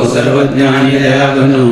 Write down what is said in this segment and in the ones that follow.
सर्वज्ञानी दयाघनो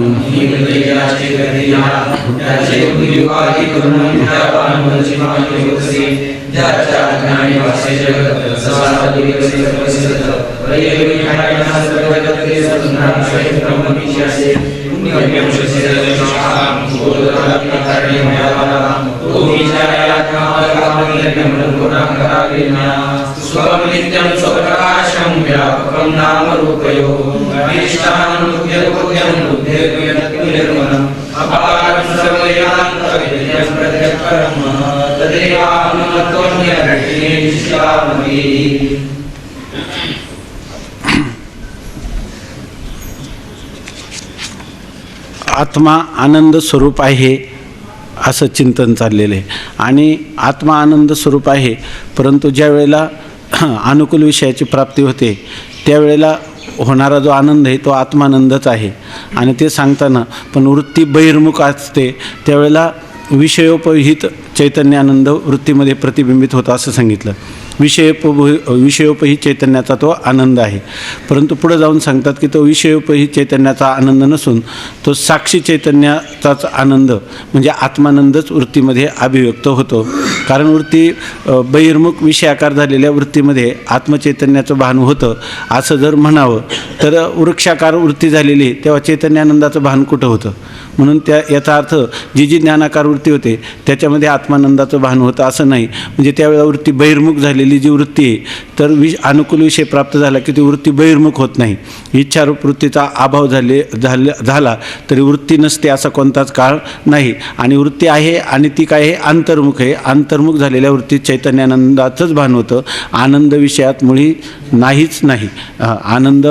स्वनित्यं स्वप्रकाशं व्यापकं नाम रूपयो अधिष्ठानं बुद्धिर्बुद्धिं बुद्धिर्निर्मलम् अपारं सर्वयान्तर्यं प्रत्यक्षं तदेवानुमतोऽन्यरक्षिष्यामि। आत्मा आनंद स्वरूप आहे असं चिंतन चाललेलं आहे आणि आत्मा आनंद स्वरूप आहे, परंतु ज्या वेळेला अनुकूल विषयाची प्राप्ती होते त्यावेळेला होणारा जो आनंद आहे तो आत्मानंदच आहे. आणि ते सांगताना पण वृत्ती बहिर्मुख असते त्यावेळेला विषयोपहित चैतन्यानंद वृत्तीमध्ये प्रतिबिंबित होतो असं सांगितलं. विषयोपहित चैतन्याचा तो आनंद आहे, परंतु पुढे जाऊन सांगतात की तो विषयोपहित चैतन्याचा आनंद नसून तो साक्षी चैतन्याचाच आनंद म्हणजे आत्मानंदच वृत्तीमध्ये अभिव्यक्त होतो. कारण वृत्ती बहिर्मुख विषयाकार झालेल्या वृत्तीमध्ये आत्मचैतन्याचं भान होतं असं जर म्हणावं तर वृक्षाकार वृत्ती झालेली तेव्हा चैतन्यानंदाचं भान कुठं होतं. म्हणून याचा अर्थ जी ज्ञानाकार वृत्ती होते त्याच्यामध्ये आत्मानंदाचं भान होतं असं नाही. म्हणजे त्यावेळेला वृत्ती बहिर्मुख झालेली जी वृत्ती आहे तर अनुकूल विषय प्राप्त झाला की ती वृत्ती बहिर्मुख होत नाही. इच्छारूप वृत्तीचा अभाव झाला तरी वृत्ती नसते असा कोणताच काळ नाही. आणि वृत्ती आहे आणि ती काय आहे अंतर्मुख आहे. अंतर्मुख झालेल्या वृत्तीत चैतन्यानंदाचंच भान होतं. आनंद विषयात मुळी नाहीच नाही. आनंद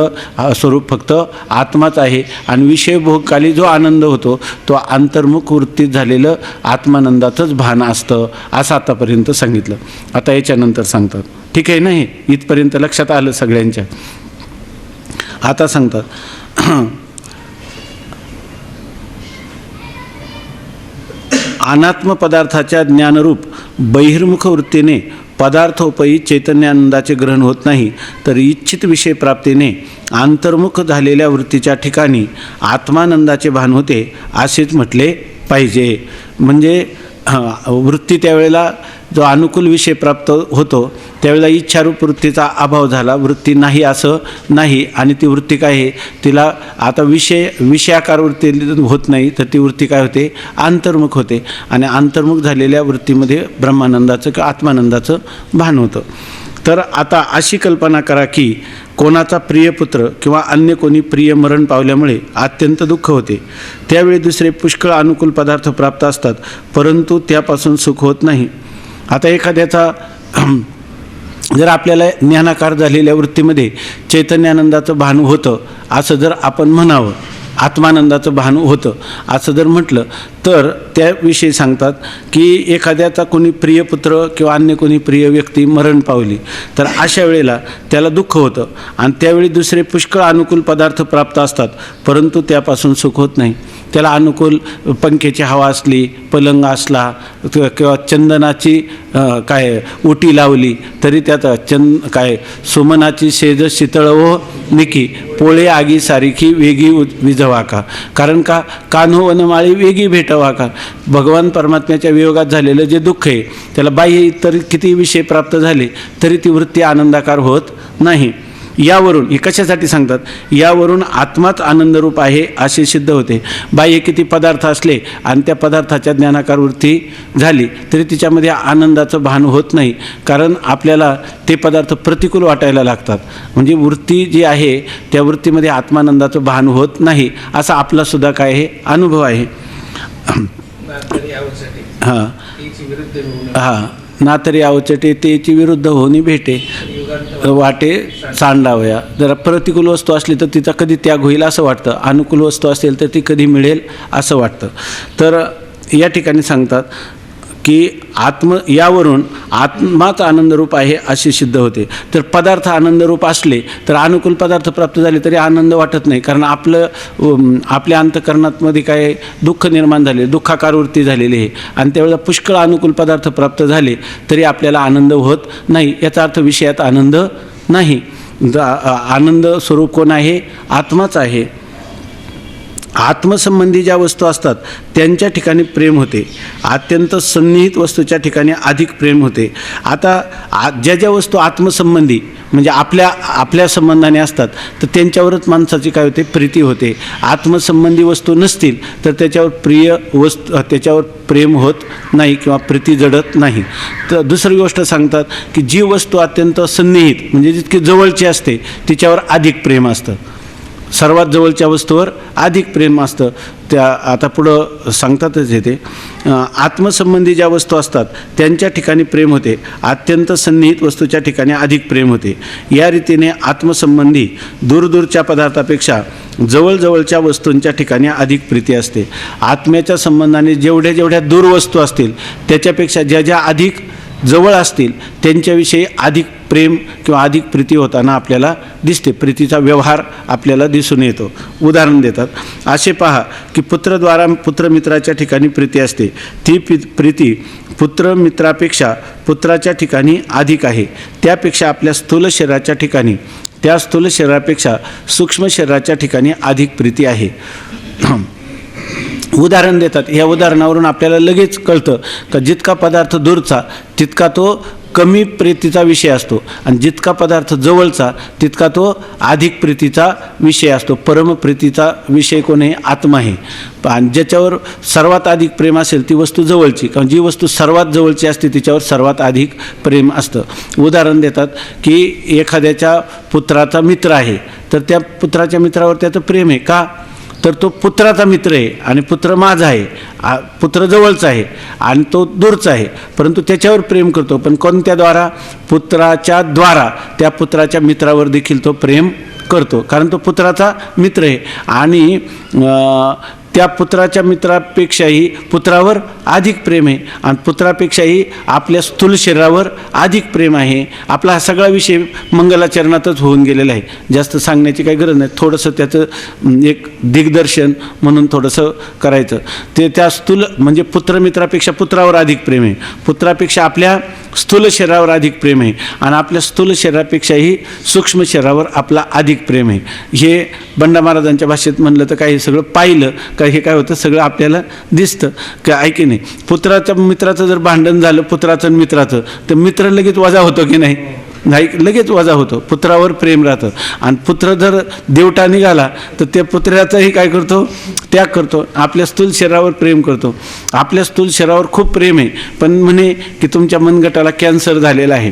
स्वरूप फक्त आत्माच आहे आणि विषय भोगकाली जो आनंद होतो तो अंतर्मुख वृत्तीत झालेलं आत्मानंदाचंच भान असतं असं आतापर्यंत सांगितलं. आता याच्यानंतर सांगतात, ठीक आहे नाही इथपर्यंत लक्षात आलं सगळ्यांच्या. आता सांगतात अनात्म पदार्थाच्या ज्ञानरूप बहिर्मुख वृत्तीने पदार्थोपही चैतन्यानंदाचे ग्रहण होत नाही, तर इच्छित विषय प्राप्तीने अंतर्मुख झालेल्या वृत्तीच्या ठिकाणी आत्मानंदाचे भान होते असेच म्हटले पाहिजे. म्हणजे वृत्ती त्यावेळेला जो अनुकूल विषय प्राप्त होतो त्यावेळेला इच्छारूप वृत्तीचा अभाव झाला, वृत्ती नाही असं नाही. आणि ती वृत्ती काय आहे तिला आता विषयाकार वृत्ती होत नाही तर ती वृत्ती काय होते अंतर्मुख होते. आणि अंतर्मुख झालेल्या वृत्तीमध्ये ब्रह्मानंदाचं किंवा आत्मानंदाचं भान होतं. तर आता अशी कल्पना करा की कोणाचा प्रिय पुत्र किंवा अन्य कोणी प्रिय मरण पावल्यामुळे अत्यंत दुःख होते. त्यावेळी दुसरे पुष्कळ अनुकूल पदार्थ प्राप्त असतात परंतु त्यापासून सुख होत नाही. आता एखाद्याचा जर आपल्याला ज्ञानाकार झालेल्या वृत्तीमध्ये चैतन्यानंदाचं भान होतं असं जर आपण म्हणावं, आत्मानंदाचं भान होतं असं जर म्हटलं तर त्याविषयी सांगतात की एखाद्याचा कोणी प्रिय पुत्र किंवा अन्य कोणी प्रिय व्यक्ती मरण पावली तर अशा वेळेला त्याला दुःख होतं आणि त्यावेळी दुसरे पुष्कळ अनुकूल पदार्थ प्राप्त असतात परंतु त्यापासून सुख होत नाही. त्याला अनुकूल पंख्याची हवा असली, पलंग असला किंवा चंदनाची काय ओटी लावली तरी त्याचा सुमनाची सेज शीतळ व निकी पोळे आगी सारिखी वेगी विझवा का. कारण का कान्हो वनमाळी वेगी भेटवा का. भगवान परमात्म्याच्या वियोगात झालेलं जे दुःख आहे त्याला बाह्य इतर किती विषय प्राप्त झाले तरी ती वृत्ती आनंदाकार होत नाही. यावरून हे कशासाठी सांगतात, यावरून आत्माच आनंदरूप आहे असे सिद्ध होते. बाह्य किती पदार्थ असले आणि त्या पदार्थाच्या ज्ञानाकार वृत्ती झाली तरी तिच्यामध्ये आनंदाचं भान होत नाही. कारण आपल्याला ते पदार्थ प्रतिकूल वाटायला लागतात. म्हणजे वृत्ती जी आहे त्या वृत्तीमध्ये आत्मानंदाचं भान होत नाही असा आपलासुद्धा काय आहे अनुभव आहे. हां हां ना तरी अवचटे तेची विरुद्ध होणी भेटे वाटे सांडावया. जरा प्रतिकूल वस्तू असली तर तिचा कधी त्याग होईल असं वाटतं, अनुकूल वस्तू असेल तर ती कधी मिळेल असं वाटतं. तर या ठिकाणी सांगतात की यावरून आत्माच आनंदरूप आहे असे सिद्ध होते. तर पदार्थ आनंदरूप असले तर अनुकूल पदार्थ प्राप्त झाले तरी आनंद वाटत नाही. कारण आपल्या अंतःकरणामध्ये काय दुःख निर्माण झाले, दुःखाकार वृत्ती झालेली आहे आणि त्यावेळेला पुष्कळ अनुकूल पदार्थ प्राप्त झाले तरी आपल्याला आनंद होत नाही. याचा अर्थ विषयात आनंद नाही. आनंद स्वरूप कोण आहे? आत्माच आहे. आत्मसंबंधी ज्या वस्तू असतात त्यांच्या ठिकाणी प्रेम होते, अत्यंत सन्निहित वस्तूच्या ठिकाणी अधिक प्रेम होते. आता ज्या ज्या वस्तू आत्मसंबंधी म्हणजे आपल्या संबंधाने असतात तर त्यांच्यावरच माणसाची काय होते? प्रीती होते. आत्मसंबंधी वस्तू नसतील तर त्याच्यावर प्रेम होत नाही किंवा प्रीती जडत नाही. तर दुसरी गोष्ट सांगतात की जी वस्तू अत्यंत सन्निहित म्हणजे जितकी जवळची असते तिच्यावर अधिक प्रेम असतं. सर्वात जवळच्या वस्तूवर अधिक प्रेम असतं. त्या आता पुढं सांगतातच येते, आत्मसंबंधी ज्या वस्तू असतात त्यांच्या ठिकाणी प्रेम होते, अत्यंत सन्निहित वस्तूच्या ठिकाणी अधिक प्रेम होते. या रीतीने आत्मसंबंधी दूरदूरच्या पदार्थापेक्षा जवळजवळच्या वस्तूंच्या ठिकाणी अधिक प्रीती असते. आत्म्याच्या संबंधाने जेवढ्या दूर वस्तू असतील त्याच्यापेक्षा ज्या ज्या अधिक जवळ असतील त्यांच्याविषयी अधिक प्रेम किंवा अधिक प्रीती होताना आपल्याला दिसते. प्रीतीचा व्यवहार आपल्याला दिसून येतो. उदाहरण देतात, असे पहा की पुत्रद्वारा पुत्रमित्राच्या ठिकाणी प्रीती असते. ती प्रीती पुत्रमित्रापेक्षा पुत्राच्या ठिकाणी अधिक आहे. त्यापेक्षा आपल्या स्थूल शरीराच्या ठिकाणी त्या स्थूल शरीरापेक्षा सूक्ष्म शरीराच्या ठिकाणी अधिक प्रीती आहे. उदाहरण देतात. या उदाहरणावरून आपल्याला लगेच कळतं का जितका पदार्थ दूरचा तितका तो कमी प्रीतीचा विषय असतो आणि जितका पदार्थ जवळचा तितका तो अधिक प्रीतीचा विषय असतो. परमप्रीतीचा विषय कोण आहे? आत्मा आहे. आणि ज्याच्यावर सर्वात अधिक प्रेम असेल ती वस्तू जवळची, कारण जी वस्तू सर्वात जवळची असते तिच्यावर सर्वात अधिक प्रेम असतं. उदाहरण देतात की एखाद्याच्या पुत्राचा मित्र आहे तर त्या पुत्राच्या मित्रावर त्याचं प्रेम आहे. का? तर तो पुत्राचा मित्र आहे आणि पुत्र माझा आहे, पुत्र जवळचा आहे आणि तो दूरचा आहे, परंतु त्याच्यावर प्रेम करतो. पण कोणत्याद्वारा? पुत्राच्या द्वारा त्या पुत्राच्या मित्रावर देखील तो प्रेम करतो, कारण तो पुत्राचा मित्र आहे आणि त्या पुत्राच्या मित्रापेक्षाही पुत्रावर अधिक प्रेम आहे आणि पुत्रापेक्षाही आपल्या स्थूल शरीरावर अधिक प्रेम आहे. आपला हा सगळा विषय मंगलाचरणातच होऊन गेलेला आहे. जास्त सांगण्याची काही गरज नाही. थोडंसं त्याचं एक दिग्दर्शन म्हणून थोडंसं करायचं. ते त्या स्थूल म्हणजे पुत्रमित्रापेक्षा पुत्रावर अधिक प्रेम आहे, पुत्रापेक्षा आपल्या स्थूल शरीरावर अधिक प्रेम आहे आणि आपल्या स्थूल शरीरापेक्षाही सूक्ष्म शरीरावर आपला अधिक प्रेम आहे. हे बंडा महाराजांच्या भाषेत म्हणलं तर काही सगळं पाहिलं का हे काय होतं? सगळं आपल्याला दिसतं का आहे की नाही. पुत्राच्या मित्राचं जर भांडण झालं पुत्राचं आणि मित्राचं तर मित्र लगेच वजा होतो की नाही? नाही, लगेच वजा होतो. पुत्रावर प्रेम राहतं आणि पुत्र जर देवटा निघाला तर त्या पुत्राचाही काय करतो? त्याग करतो. आपल्या स्थूल शरीरावर प्रेम करतो. आपल्या स्थूल शरीरावर खूप प्रेम आहे, पण म्हणे की तुमच्या मनगटाला कॅन्सर झालेला आहे,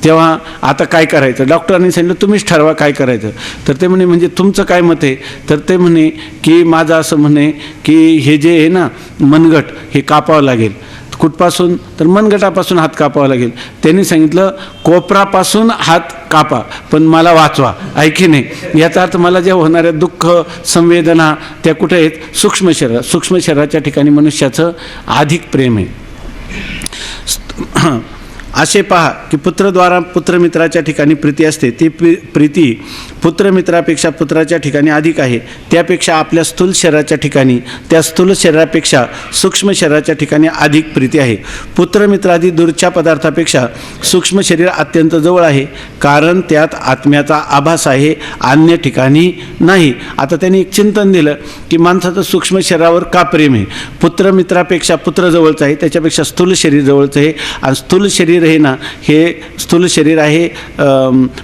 तेव्हा आता काय करायचं? डॉक्टरांनी सांगितलं तुम्हीच ठरवा काय करायचं. तर ते म्हणे म्हणजे तुमचं काय मत आहे? तर ते म्हणे की माझं असं म्हणे की हे जे आहे ना मनगट हे कापावं लागेल. कुठपासून? तर मनगटापासून हात कापावा लागेल. त्यांनी सांगितलं कोपरापासून हात कापा पण मला वाचवा, आहे की नाही. याचा अर्थ मला ज्या होणाऱ्या दुःख संवेदना त्या कुठे आहेत? सूक्ष्म शरीर. सूक्ष्म शरीराच्या ठिकाणी मनुष्याचं अधिक प्रेम आहे. असे पहा की पुत्रद्वारा पुत्रमित्राच्या ठिकाणी प्रीती असते. ती प्रीती पुत्रमित्रापेक्षा पुत्राच्या ठिकाणी अधिक आहे. त्यापेक्षा आपल्या स्थूल शरीराच्या ठिकाणी त्या स्थूल शरीरापेक्षा सूक्ष्म शरीराच्या ठिकाणी अधिक प्रीती आहे. पुत्रमित्रादी दूरच्या पदार्थापेक्षा सूक्ष्म शरीर अत्यंत जवळ आहे, कारण त्यात आत्म्याचा आभास आहे, अन्य ठिकाणी नाही. आता त्यांनी एक चिंतन दिलं की माणसाचं सूक्ष्म शरीरावर का प्रेम आहे? पुत्रमित्रापेक्षा पुत्र जवळचं आहे, त्याच्यापेक्षा स्थूल शरीर जवळचं आहे आणि स्थूल शरीर हे ना हे स्थूल शरीर आहे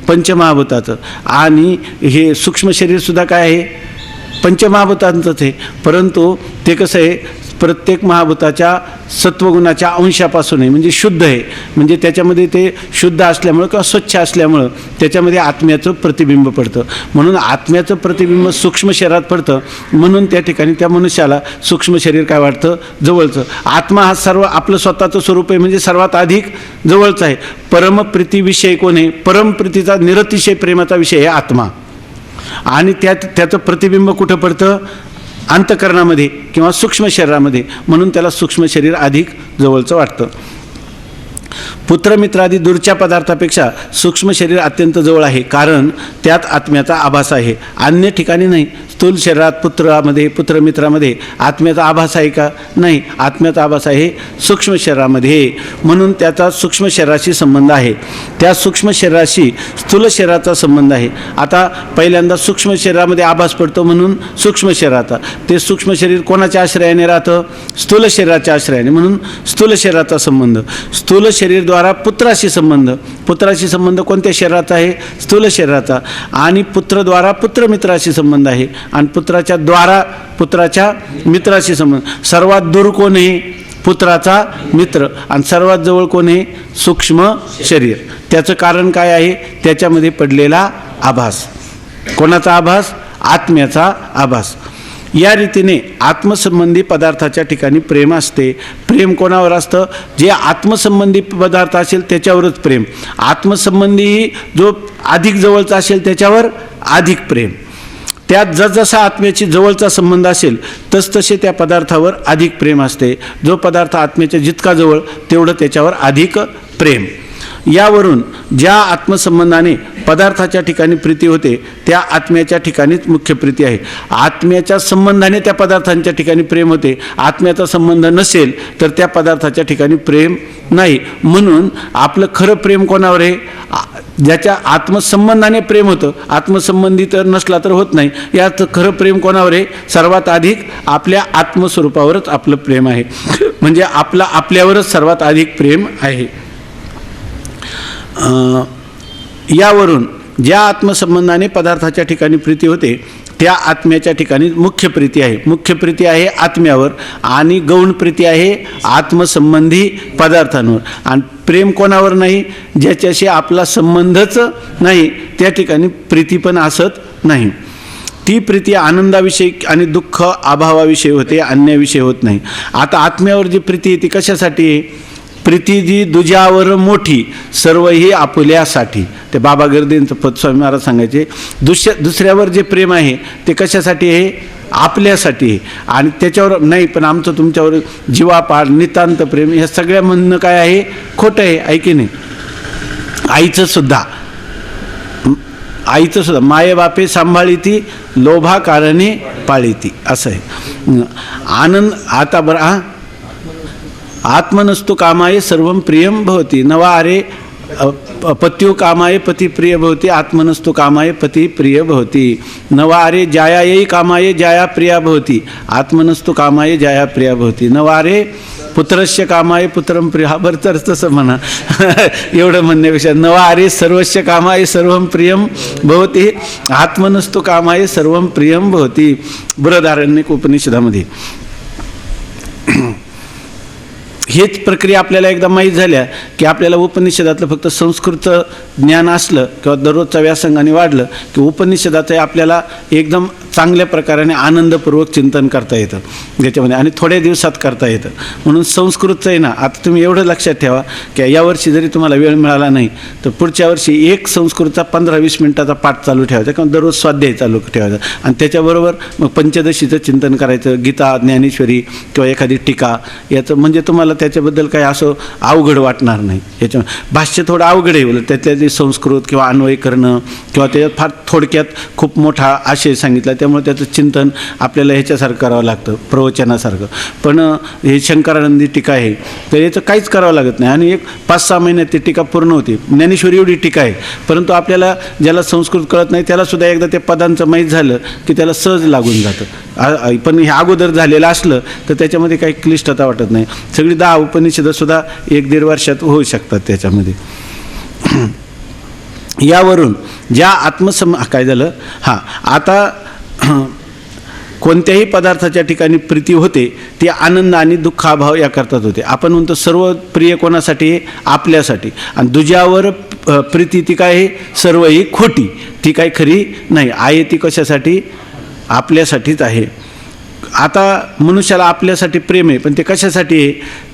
पंचमहाभूताचं आणि हे सूक्ष्म शरीरसुद्धा काय आहे? पंचमहाभूतांचंच आहे. परंतु ते कसं आहे? प्रत्येक महाभूताच्या सत्वगुणाच्या अंशापासून आहे, म्हणजे शुद्ध आहे. म्हणजे त्याच्यामध्ये ते शुद्ध असल्यामुळं किंवा स्वच्छ असल्यामुळं त्याच्यामध्ये आत्म्याचं प्रतिबिंब पडतं. म्हणून आत्म्याचं प्रतिबिंब सूक्ष्म शरीरात पडतं, म्हणून त्या ठिकाणी त्या मनुष्याला सूक्ष्म शरीर काय वाटतं? जवळचं. आत्मा हा सर्व आपलं स्वतःचं स्वरूप आहे, म्हणजे सर्वात अधिक जवळचं आहे. परमप्रीती विषय कोण आहे? परमप्रीतीचा निरतिशय प्रेमाचा विषय आहे आत्मा आणि त्याचं प्रतिबिंब कुठं पडतं? अंतःकरणामध्ये किंवा सूक्ष्म शरीरामध्ये, म्हणून त्याला सूक्ष्म शरीर अधिक जवळचं वाटतं. पुत्रमित्रादी दूरच्या पदार्थापेक्षा सूक्ष्म शरीर अत्यंत जवळ आहे, कारण त्यात आत्म्याचा आभास आहे, अन्य ठिकाणी नाही. स्थूल शरीरात पुत्रमित्रामध्ये आत्म्याचा आभास आहे का? नाही, आत्म्याचा आभास आहे सूक्ष्म शरीरामध्ये, म्हणून त्याचा सूक्ष्म शरीराशी संबंध आहे. त्या सूक्ष्म शरीराशी स्थूल शरीराचा संबंध आहे. आता पहिल्यांदा सूक्ष्म शरीरामध्ये आभास पडतो म्हणून सूक्ष्म शरीराचा, ते सूक्ष्म शरीर कोणाच्या आश्रयाने राहतं? स्थूल शरीराच्या आश्रयाने, म्हणून स्थूल शरीराचा संबंध. स्थूल शरीरद्वारा पुत्राशी संबंध कोणत्या शरीराचा आहे? स्थूल शरीराचा. आणि पुत्रद्वारा पुत्रमित्राशी संबंध आहे, आणि पुत्राच्या द्वारा पुत्राच्या मित्राशी संबंध. सर्वात दूर कोण आहे? पुत्राचा मित्र. आणि सर्वात जवळ कोण आहे? सूक्ष्म शरीर. त्याचं कारण काय आहे? त्याच्यामध्ये पडलेला आभास. कोणाचा आभास? आत्म्याचा आभास. या रीतीने आत्मसंबंधी पदार्थाच्या ठिकाणी प्रेम असते. प्रेम कोणावर असतं? जे आत्मसंबंधी पदार्थ असेल त्याच्यावरच प्रेम. आत्मसंबंधी जो अधिक जवळचा असेल त्याच्यावर अधिक प्रेम. त्यात जसजसा आत्म्याची जवळचा संबंध असेल तसतसे त्या पदार्थावर अधिक प्रेम असते. जो पदार्थ आत्म्याच्या जितका जवळ तेवढं त्याच्यावर अधिक प्रेम. यावरून ज्या आत्मसंबंधाने पदार्थाच्या ठिकाणी प्रीती होते त्या आत्म्याच्या ठिकाणीच मुख्य प्रीती आहे. आत्म्याच्या संबंधाने त्या पदार्थांच्या ठिकाणी प्रेम होते. आत्म्याचा संबंध नसेल तर त्या पदार्थाच्या ठिकाणी प्रेम नाही. म्हणून आपलं खरं प्रेम कोणावर आहे? ज्याच्या आत्मसंबंधाने प्रेम होतं. आत्मसंबंधी तर नसला तर होत नाही. यात खरं प्रेम कोणावर आहे? सर्वात अधिक आपल्या आत्मस्वरूपावरच आपलं प्रेम आहे. म्हणजे आपल्यावरच सर्वात अधिक प्रेम आहे. यावरून ज्या आत्मसंबंधाने पदार्थाच्या ठिकाणी प्रीती होते त्या आत्म्याच्या ठिकाणी मुख्य प्रीती आहे. मुख्य प्रीती आहे आत्म्यावर, आणि गौण प्रीती आहे आत्मसंबंधी पदार्थांवर. आणि प्रेम कोणावर नाही? ज्याच्याशी आपला संबंधच नाही त्या ठिकाणी प्रीती पण असत नाही. ती प्रीती आनंदाविषयी आणि दुःख अभावाविषयी होते, अन्याविषयी होत नाही. आता आत्म्यावर जी प्रीती आहे ती कशासाठी आहे? प्रीती जी दुजावर मोठी सर्व ही आपुल्यासाठी. ते बाबा गर्दींचं पदस्वामी महाराज सांगायचे. दुसऱ्यावर जे प्रेम आहे ते कशासाठी आहे? आपल्यासाठी आहे. आणि त्याच्यावर नाही, पण आमचं तुमच्यावर जीवापाड नितांत प्रेम. ह्या सगळ्या म्हणणं काय आहे? खोटं आहे. ऐकी नाही. आईचं सुद्धा माये बापे सांभाळीती, लोभा कारणे पाळीती, असं आहे. आनंद आता बरं आत्मनस्तु कामाय सर्वं प्रियं भवति नवा अरे पत्यो कामाय पती प्रिय भवति आत्मनस्तु कामाय पती प्रिय भवति नवा अरे जायायै कामाय जाया प्रिया भवति आत्मनस्तु कामाय जाया प्रिया भवति नवा अरे पुत्रस्य कामाय पुत्रं प्रिय. हा बरं तर तसं म्हणा. एवढं म्हणण्यापेक्षा नवा अरे सर्वस्य कामाय सर्वं प्रियं भवति आत्मनस्तु कामाय सर्वं प्रियं भवति. बृहदारण्यक उपनिषदामध्ये हेच प्रक्रिया आपल्याला एकदा माहीत झाल्या की आपल्याला उपनिषदातलं फक्त संस्कृत ज्ञान असलं किंवा दररोजचा व्यासंगाने वाढलं की उपनिषदाचं आपल्याला एकदम चांगल्या प्रकाराने आनंदपूर्वक चिंतन करता येतं याच्यामध्ये, आणि थोड्या दिवसात करता येतं. म्हणून संस्कृतचं आहे ना, आता तुम्ही एवढं लक्षात ठेवा की यावर्षी जरी तुम्हाला वेळ मिळाला नाही तर पुढच्या वर्षी एक संस्कृतचा 15-20 मिनिटाचा पाठ चालू ठेवायचा किंवा दररोज स्वाध्याय चालू ठेवायचा, आणि त्याच्याबरोबर मग पंचदशीचं चिंतन करायचं, गीता, ज्ञानेश्वरी किंवा एखादी टीका. याचं म्हणजे तुम्हाला त्याच्याबद्दल काही असं अवघड वाटणार नाही. याच्या भाष्य थोडं अवघड आहे, बोलत त्यातल्या जे संस्कृत किंवा अन्वय करणं किंवा त्याच्यात फार थोडक्यात खूप मोठा आशय सांगितला, त्यामुळे त्याचं चिंतन आपल्याला ह्याच्यासारखं करावं लागतं, प्रवचनासारखं. पण हे शंकरानंदी टीका आहे तर याचं काहीच करावं लागत नाही, आणि एक 5-6 महिन्यात ती टीका पूर्ण होती. ज्ञानेश्वरी एवढी टीका आहे, परंतु आपल्याला ज्याला संस्कृत कळत नाही त्यालासुद्धा एकदा त्या पदांचं माहीत झालं की त्याला सहज लागून जातं. पण हे अगोदर झालेलं असलं तर त्याच्यामध्ये काही क्लिष्टता वाटत नाही. सगळी 10 उपनिषदंसुद्धा 1-1.5 वर्षात होऊ शकतात त्याच्यामध्ये. यावरून ज्या काय झालं, आता कोणत्याही पदार्थाच्या ठिकाणी प्रीती होते ती आनंद आणि दुःखाभाव या करतात होते. आपण म्हणतो सर्व प्रिय कोणासाठी? आपल्यासाठी. आणि दुजावर प्रीती ती काय आहे? सर्व ही खोटी, ती काही खरी नाही आहे. ती कशासाठी? आपल्यासाठीच आहे. आता मनुष्याला आपल्यासाठी प्रेम आहे, पण ते कशासाठी आहे?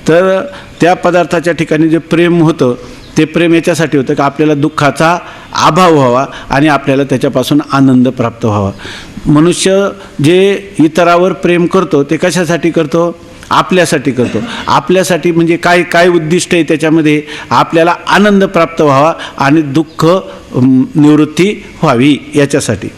तर त्या पदार्थाच्या ठिकाणी जे प्रेम होतं ते प्रेम याच्यासाठी होतं की आपल्याला दुःखाचा अभाव व्हावा आणि आपल्याला त्याच्यापासून आनंद प्राप्त व्हावा. मनुष्य जे इतरावर प्रेम करतो ते कशासाठी करतो? आपल्यासाठी करतो. आपल्यासाठी म्हणजे काय काय उद्दिष्ट आहे त्याच्यामध्ये? आपल्याला आनंद प्राप्त व्हावा आणि दुःख निवृत्ती व्हावी याच्यासाठी.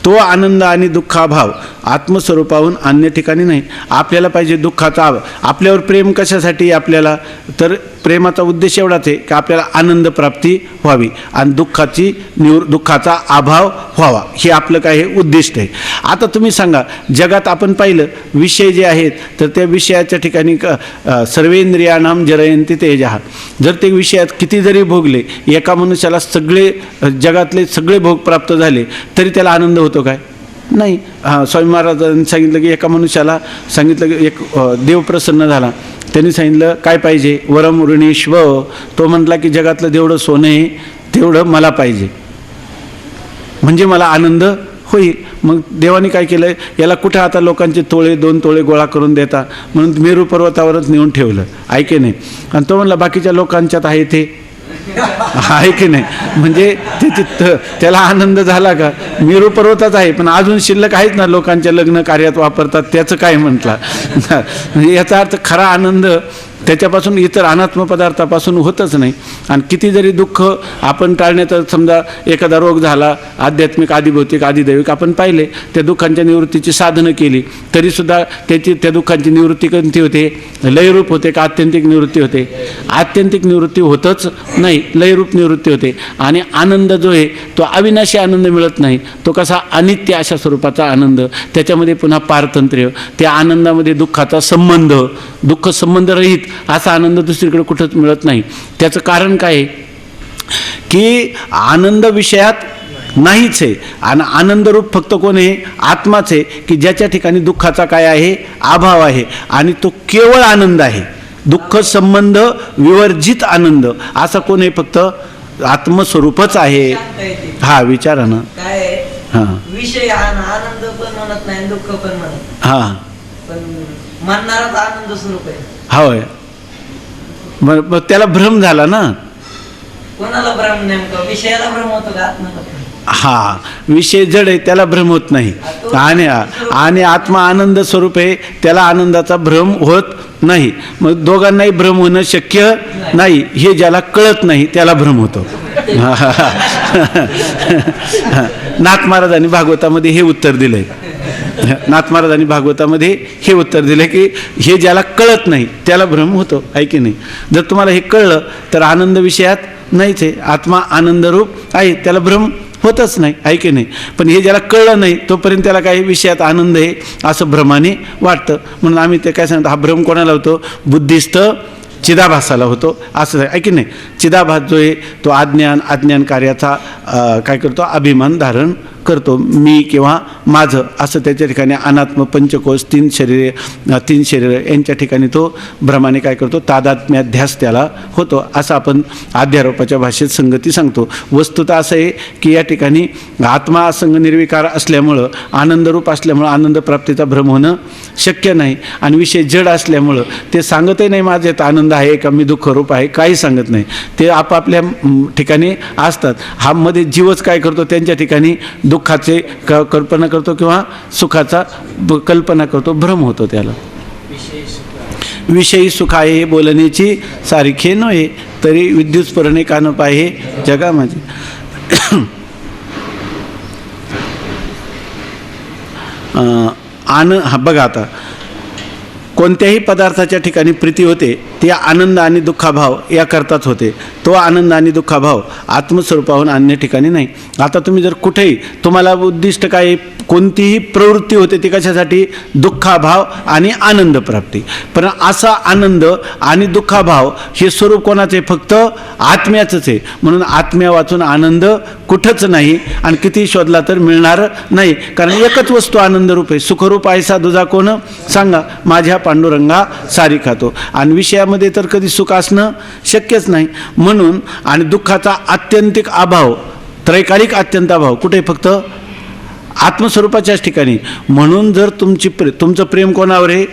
तो आनंद आणि दुःखाभाव आत्मस्वरूपाहून अन्य ठिकाणी नाही. आपल्याला पाहिजे दुःखाचा आपल्यावर प्रेम कशासाठी? आपल्याला तर प्रेमाचा उद्देश एवढाच आहे की आपल्याला आनंद प्राप्ती व्हावी आणि दुःखाचा अभाव व्हावा, हे आपलं काय हे उद्दिष्ट आहे. आता तुम्ही सांगा, जगात आपण पाहिलं विषय जे आहेत तर त्या विषयाच्या ठिकाणी सर्वेंद्रियाणाम जरयंती तेजः. जर ते विषयात किती जरी भोगले, एका मनुष्याला सगळे जगातले सगळे भोग प्राप्त झाले तरी त्याला आनंद होतो काय? नाही. स्वामी महाराजांनी सांगितलं की एका मनुष्याला सांगितलं की एक देव प्रसन्न झाला, त्यांनी सांगितलं काय पाहिजे? वरम ऋणीश्व. तो म्हटला की जगातलं जेवढं सोनं आहे तेवढं मला पाहिजे, म्हणजे मला आनंद होईल. मग देवाने काय केलं, याला कुठं आता लोकांचे तोळे 2 तोळे गोळा करून देता, म्हणून मेरू पर्वतावरच नेऊन ठेवलं, ऐके नाही. आणि तो म्हणला बाकीच्या लोकांच्यात आहे ते आहे की नाही, म्हणजे त्याला आनंद झाला का? मेरू पर्वताच आहे पण अजून शिल्लक आहेत ना, लोकांच्या लग्न कार्यात वापरतात, त्याचं काय म्हटलं. म्हणजे याचा अर्थ खरा आनंद त्याच्यापासून इतर अनात्म पदार्थापासून होतच नाही. आणि किती जरी दुःख आपण टाळण्याचा, समजा एखादा रोग झाला, आध्यात्मिक आदिभौतिक आदिदैविक आपण पाहिले, त्या दुःखांच्या निवृत्तीची साधनं केली तरीसुद्धा त्या दुःखांची निवृत्ती कोणती होते? लयरूप होते का आत्यंतिक निवृत्ती होते? आत्यंतिक निवृत्ती होतच नाही, लयरूप निवृत्ती होते. आणि आनंद जो आहे तो अविनाशी आनंद मिळत नाही, तो कसा अनित्य अशा स्वरूपाचा आनंद, त्याच्यामध्ये पुन्हा पारतंत्र्य, त्या आनंदामध्ये दुःखाचा संबंध, दुःख संबंध रहित असा आनंद दुसरीकडे कुठंच मिळत नाही. त्याचं कारण काय आहे की आनंद विषयात नाहीच आहे आणि आनंदरूप फक्त कोण आहे? आत्माच आहे, की ज्याच्या ठिकाणी दुःखाचा काय आहे? अभाव आहे आणि तो केवळ आनंद आहे, दुःख संबंध विवर्जित आनंद असा कोण आहे? फक्त आत्मस्वरूपच आहे. हा विचारा ना. काय विषय आनंद पण म्हणत नाही, दुःख पण म्हणत. हा पण म्हणणाराच आनंद स्वरूप आहे. होय, मग त्याला भ्रम झाला ना. कोणाला भ्रम? नेमका विषयाला भ्रम होतो का आत्म्याला? हा, विषय जड आहे त्याला भ्रम होत नाही, आणि आत्मा आनंद स्वरूप आहे त्याला आनंदाचा भ्रम होत नाही. मग दोघांनाही भ्रम होणं शक्य नाही, हे ज्याला कळत नाही त्याला भ्रम होतो. नाथ महाराजांनी भागवतामध्ये हे उत्तर दिलंय. नाथ महाराजांनी भागवतामध्ये हे उत्तर दिलं की हे ज्याला कळत नाही त्याला भ्रम होतो, आहे की नाही. जर तुम्हाला हे कळलं तर आनंद विषयात नाहीच आहे, आत्मा आनंदरूप आहे, त्याला भ्रम होतच नाही, आहे की नाही. पण हे ज्याला कळलं नाही तोपर्यंत त्याला काही विषयात आनंद आहे असं भ्रमाने वाटतं. म्हणून आम्ही ते काय सांगतो, हा भ्रम कोणाला होतो? बुद्धिस्त चिदाभासाला होतो, असं आहे की नाही. चिदाभास जो आहे तो अज्ञान कार्याचा काय करतो? अभिमान धारण करतो, मी किंवा माझं असं. त्याच्या ठिकाणी अनात्म पंचकोश 3 शरीर यांच्या ठिकाणी तो भ्रमाने काय करतो? तादात्म्याध्यास त्याला होतो, असं आपण अध्यारोपाच्या भाषेत संगती सांगतो. वस्तुतः असं आहे की या ठिकाणी आत्मा असंग निर्विकार असल्यामुळं, आनंदरूप असल्यामुळं आनंद प्राप्तीचा भ्रम होणं शक्य नाही. आणि विषय जड असल्यामुळं ते सांगतही नाही माझ्यात आनंद आहे का मी दुःखरूप आहे, काही सांगत नाही. ते आपापल्या ठिकाणी असतात. हा मध्ये जीवच काय करतो? त्यांच्या ठिकाणी दुःखाचे कल्पना करतो किंवा सुखाचा कल्पना करतो, भ्रम होतो त्याला. विषयी सुख आहे बोलण्याची सारखे नव्हे, तरी विद्युत स्फुरणे कान पाहे जगा माझे. हा बघा, आता कोणत्याही पदार्थाच्या ठिकाणी प्रीती होते ते आनंद आणि दुःखाभाव याकरताच होते. तो आनंद आणि दुःखाभाव आत्मस्वरूपाहून अन्य ठिकाणी नाही. आता तुम्ही जर कुठेही, तुम्हाला उद्दिष्ट काय, कोणतीही प्रवृत्ती होते ती कशासाठी? दुःखाभाव आणि आनंद प्राप्ती. पण असा आनंद आणि दुःखाभाव हे स्वरूप कोणाचे? फक्त आत्म्याचंच आहे. म्हणून आत्म्या वाचून आनंद कुठंच नाही आणि किती शोधला तर मिळणार नाही, कारण एकच वस्तू आनंदरूप आहे. सुखरूप ऐसा दुजा कोण सांगा, माझ्या पांडुरंगा सारी खातो. आणि विषयामध्ये तर कधी सुख असणं शक्यच नाही. म्हणून आणि दुःखाचा आत्यंतिक अभाव, त्रैकालिक अत्यंत अभाव कुठे? फक्त आत्मस्वरूपाच्याच ठिकाणी. म्हणून जर तुमचं प्रेम कोणावर आहे?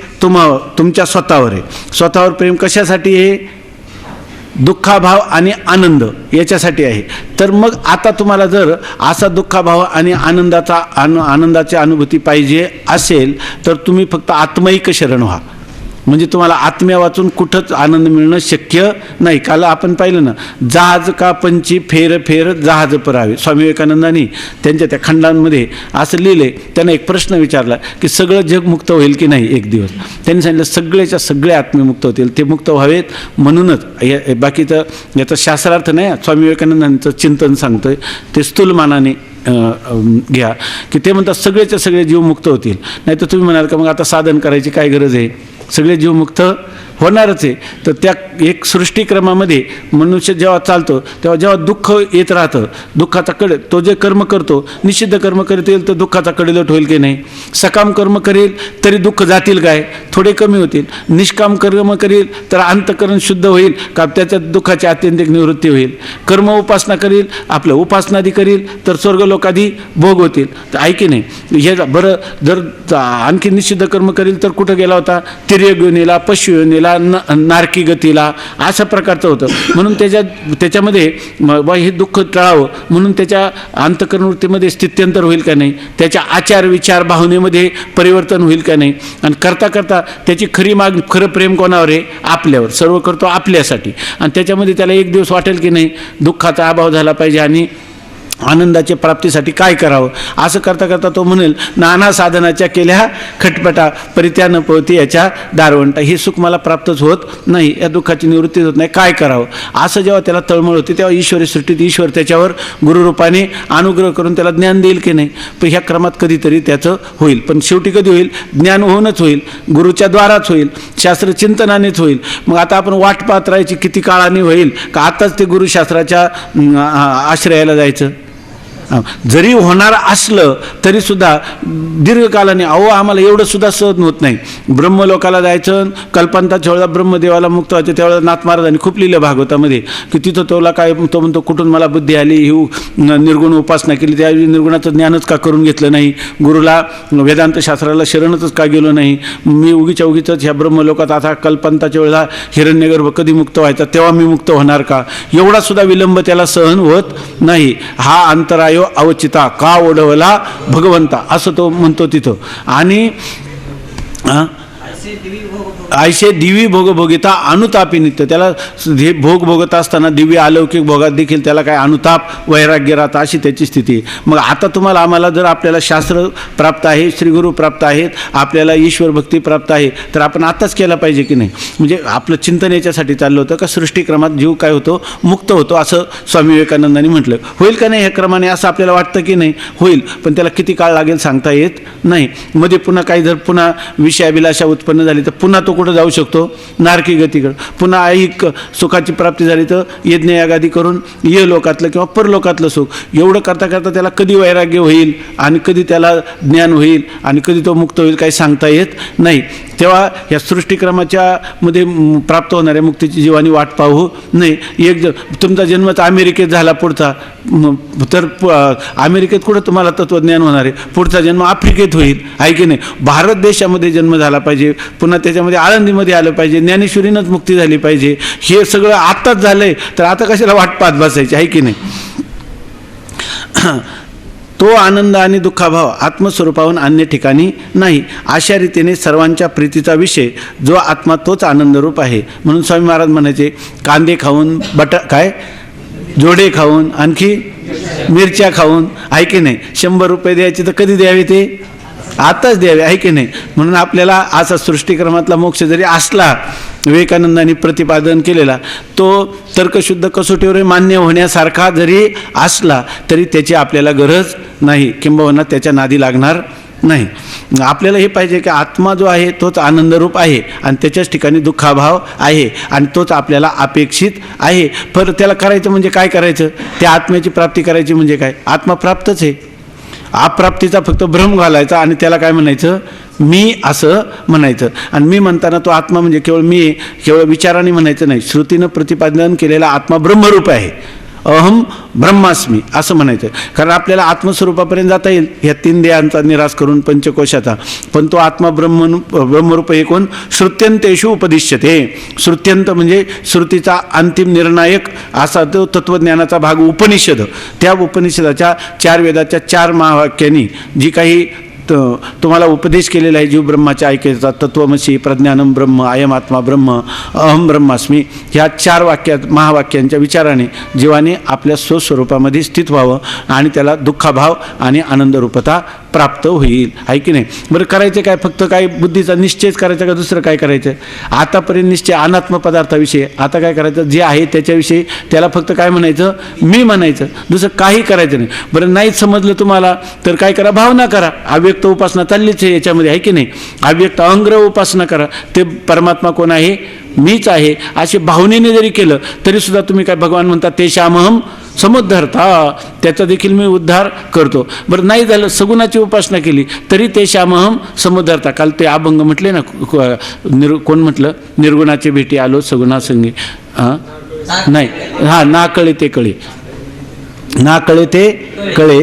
तुमच्या स्वतःवर आहे. स्वतःवर प्रेम कशासाठी आहे? दुःखाभाव आणि आनंद याच्यासाठी आहे. तर मग आता तुम्हाला जर असा दुःखाभाव आणि आनंदाची अनुभूती पाहिजे असेल तर तुम्ही फक्त आत्मैक शरण व्हा. म्हणजे तुम्हाला आत्म्या वाचून कुठंच आनंद मिळणं शक्य नाही. काल आपण पाहिलं ना, जहाज का पंची फेर फेर जहाज परावे. स्वामी विवेकानंदांनी त्यांच्या त्या खंडांमध्ये असं लिहिले. त्यांना एक प्रश्न विचारला की सगळं जग मुक्त होईल की नाही एक दिवस. त्यांनी सांगितलं सगळेच्या सगळे आत्मे मुक्त होतील, ते मुक्त व्हावेत म्हणूनच. बाकीचं याचा शास्त्रार्थ नाही, स्वामी विवेकानंदांचं चिंतन सांगतोय ते स्थूलमानाने घ्या की ते म्हणतात सगळेच्या सगळे जीव मुक्त होतील. नाही तर तुम्ही म्हणाल का मग आता साधन करायची काय गरज आहे, सगळे जीव मुक्त होणारच आहे. तर त्या एक सृष्टीक्रमामध्ये मनुष्य जेव्हा चालतो तेव्हा जेव्हा दुःख येत राहतं, दुःखाचा कडे तो जे कर्म करतो, निषिद्ध कर्म करील तर दुःखाचा कडेलोट होईल की नाही. सकाम कर्म करेल तरी दुःख जातील काय, थोडे कमी होतील. निष्काम कर्म करेल तर अंतःकरण शुद्ध होईल का, त्याच्यात दुःखाची आत्यंतिक निवृत्ती होईल. कर्म उपासना करील, आपलं उपासनादी करील तर स्वर्गलोकादी भोग होतील. तर ऐकी नाही हे बरं. जर आणखी निषिद्ध कर्म करील तर कुठं गेला होता, तिर्यक योनीला, पशु योनीला, नारकी गतीला, अशा प्रकारचं होतं. म्हणून त्याच्यामध्ये हे दुःख टळावं म्हणून त्याच्या अंतःकरणवृत्तीमध्ये स्थित्यंतर होईल का नाही, त्याच्या आचार विचार भावनेमध्ये परिवर्तन होईल का नाही. आणि करता करता त्याची खरं प्रेम कोणावर आहे, आपल्यावर. सर्व करतो आपल्यासाठी. आणि त्याच्यामध्ये त्याला एक दिवस वाटेल की नाही दुःखाचा अभाव झाला पाहिजे आणि आनंदाच्या प्राप्तीसाठी काय करावं. असं करता करता तो म्हणेल नाना साधनाच्या केल्या खटपटा परित्या न पळती याच्या दारवंटा. हे सुख मला प्राप्तच होत नाही, या दुःखाची निवृत्ती होत नाही, काय करावं. असं जेव्हा त्याला तळमळ होती तेव्हा ईश्वरी सृष्टीत ईश्वर त्याच्यावर गुरुरूपाने अनुग्रह करून त्याला ज्ञान देईल की नाही. पण ह्या क्रमात कधीतरी त्याचं होईल. पण शेवटी कधी होईल, ज्ञान होऊनच होईल, गुरुच्या द्वाराच होईल, शास्त्रचिंतनानेच होईल. मग आता आपण वाट पाहत राहायची किती काळाने होईल का, आताच ते गुरुशास्त्राच्या आश्रयाला जायचं. जरी होणार असलं तरी सुद्धा दीर्घकालाने आम्हाला एवढं सुद्धा सहन होत नाही. ब्रह्मलोकाला जायचं, कल्पांताच्या वेळेला ब्रह्मदेवाला मुक्त व्हायचं, त्यावेळेला नाथ महाराजांनी खूप लिहिलं भागवतामध्ये की तिथं तोला काय तो म्हणतो कुठून मला बुद्धी आली, ही निर्गुण उपासना केली, त्या निर्गुणाचं ज्ञानच का करून घेतलं नाही, गुरुला वेदांत शास्त्राला शरणच का गेलो नाही, मी उगीच ह्या ब्रह्मलोकात आता कल्पांताच्या वेळेला हिरण्यगर्भ कधी मुक्त व्हायचा तेव्हा मी मुक्त होणार का, एवढा सुद्धा विलंब त्याला सहन होत नाही. हा अंतराय अवचिता का ओढवला भगवंता असं तो म्हणतो तिथं. आणि ऐसे दिवी भोग भोगिता अनुतापी नित्य. त्याला हे भोग भोगत असताना दिव्य अलौकिक भोगात देखील त्याला काय अनुताप वैराग्य राहतं, अशी त्याची स्थिती. मग आता तुम्हाला आम्हाला जर आपल्याला शास्त्र प्राप्त आहे, श्रीगुरू प्राप्त आहेत, आपल्याला ईश्वर भक्ती प्राप्त आहे, तर आपण आताच केला पाहिजे की नाही. म्हणजे आपलं चिंतन याच्यासाठी चाललं होतं का सृष्टीक्रमात जीव काय होतो, मुक्त होतो, असं स्वामी विवेकानंदांनी म्हटलं. होईल का नाही ह्या क्रमाने असं आपल्याला वाटतं की नाही, होईल. पण त्याला किती काळ लागेल सांगता येत नाही. मध्ये पुन्हा काही जर पुन्हा विषयाभिलाषा उत्पन्न झाली तर पुन्हा तो कुठं जाऊ शकतो, नारकी गतीकडं. पुन्हा ऐक सुखाची प्राप्ती झाली तर यज्ञयागादी करून ये लोकातलं किंवा परलोकातलं सुख. एवढं करता करता त्याला कधी वैराग्य होईल आणि कधी त्याला ज्ञान होईल आणि कधी तो मुक्त होईल काही सांगता येत नाही. तेव्हा या सृष्टीक्रमाच्या मध्ये प्राप्त होणाऱ्या मुक्तीची जीवानी वाट पाहू नये. एक तुमचा जन्मच अमेरिकेत झाला पुढचा, तर अमेरिकेत कुठं तुम्हाला तत्त्वज्ञान होणार आहे, पुढचा जन्म आफ्रिकेत होईल, आहे की नाही. भारत देशामध्ये जन्म झाला पाहिजे, पुन्हा त्याच्यामध्ये आळंदीमध्ये आलं पाहिजे, ज्ञानेश्वरीनंच मुक्ती झाली पाहिजे. हे सगळं आत्ताच झालंय तर आता कशाला वाट पाहत बसायची, आहे की नाही. तो आनंद आणि दुःखाभाव आत्मस्वरूपाहून अन्य ठिकाणी नाही. अशा रीतीने सर्वांच्या प्रीतीचा विषय जो आत्मा तोच आनंदरूप आहे. म्हणून स्वामी महाराज म्हणायचे कांदे खाऊन जोडे खाऊन आणखी मिरच्या खाऊन, आहे की नाही. 100 रुपये द्यायचे तर कधी द्यावे, ते आताच द्यावे, आहे की नाही. म्हणून आपल्याला असा सृष्टीक्रमातला मोक्ष जरी असला, विवेकानंदांनी प्रतिपादन केलेला, तो तर्कशुद्ध कसोटीवर मान्य होण्यासारखा जरी असला तरी त्याची आपल्याला गरज नाही, किंबहुना त्याच्या नादी लागणार नाही. आपल्याला हे पाहिजे की आत्मा जो आहे तोच आनंदरूप आहे आणि त्याच्याच ठिकाणी दुःखाभाव आहे आणि तोच आपल्याला अपेक्षित आहे. पर त्याला करायचं म्हणजे काय करायचं, त्या आत्म्याची प्राप्ती करायची म्हणजे काय, आत्मा प्राप्तच आहे. अप्राप्तीचा फक्त भ्रम घालायचा आणि त्याला काय म्हणायचं, मी असं म्हणायचं. आणि मी म्हणताना तो आत्मा म्हणजे केवळ विचाराने म्हणायचं नाही, श्रुतीनं प्रतिपादन केलेला आत्मा ब्रह्मरूप आहे. अहम ब्रह्मास्मी असं म्हणायचं. कारण आपल्याला आत्मस्वरूपापर्यंत जाता येईल ह्या 3 देहांचा निराश करून पंचकोशाचा. पण तो आत्मा ब्रह्मरूप हे कोण, श्रुत्यंतेषु उपदिश्यते. श्रुत्यंत म्हणजे श्रुतीचा अंतिम निर्णायक असा तो तत्त्वज्ञानाचा भाग उपनिषद. त्या उपनिषदाच्या 4 वेदाच्या 4 महावाक्यांनी जी काही तुम्हाला उपदेश केलेला आहे जीव ब्रह्माच्या ऐकायचा, तत्वमसी, प्रज्ञानम ब्रह्म, अयम आत्मा ब्रह्म, अहम ब्रह्मास्मी, ह्या 4 महावाक्यांच्या विचाराने जीवाने आपल्या स्वस्वरूपामध्ये स्थित व्हावं आणि त्याला दुःखाभाव आणि आनंदरूपता प्राप्त होईल, आहे की नाही. बरं, करायचं काय? फक्त काय बुद्धीचा निश्चयच करायचा का दुसरं काय करायचं? आतापर्यंत निश्चय अनात्म पदार्थाविषयी, आता काय करायचं? जे आहे त्याच्याविषयी त्याला फक्त काय म्हणायचं? मी म्हणायचं, दुसरं काही करायचं नाही. बरं, नाहीच समजलं तुम्हाला तर काय करा? भावना करा. अव्यक्त उपासना चाललीच आहे याच्यामध्ये, आहे की नाही. अव्यक्त अहंग्रह उपासना करा. ते परमात्मा कोण आहे? मीच आहे. असे भावनेने जरी केलं तरीसुद्धा तुम्ही काय भगवान म्हणतात, ते श्यामहम समुद्धरता, त्याचा देखील मी उद्धार करतो. बरं, नाही झालं, सगुणाची उपासना केली तरी ते श्यामहम समुद्धरता. काल ते अभंग म्हटले ना, कोण म्हटलं? निर्गुणाचे भेटी आलो सगुणासंगी. नाही, ना कळे ते कळे, ना कळे ते कळे,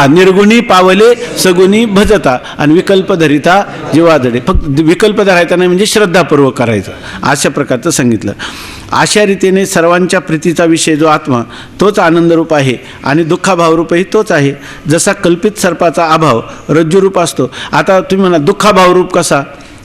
निर्गुणी पावले सगुणी भजता, आणि विकल्प धरिता जीवादडे. फक्त विकल्प धरायचा नाही म्हणजे श्रद्धापूर्वक करायचं, अशा प्रकारचं सांगितलं. अशा रीतीने सर्वांच्या प्रीतीचा विषय जो आत्मा, तोच आनंदरूप आहे आणि दुःखाभावरूपही तोच आहे. जसा कल्पित सर्पाचा अभाव रज्जुरूप असतो. आता तुम्ही म्हणा दुःखाभावरूप कसा,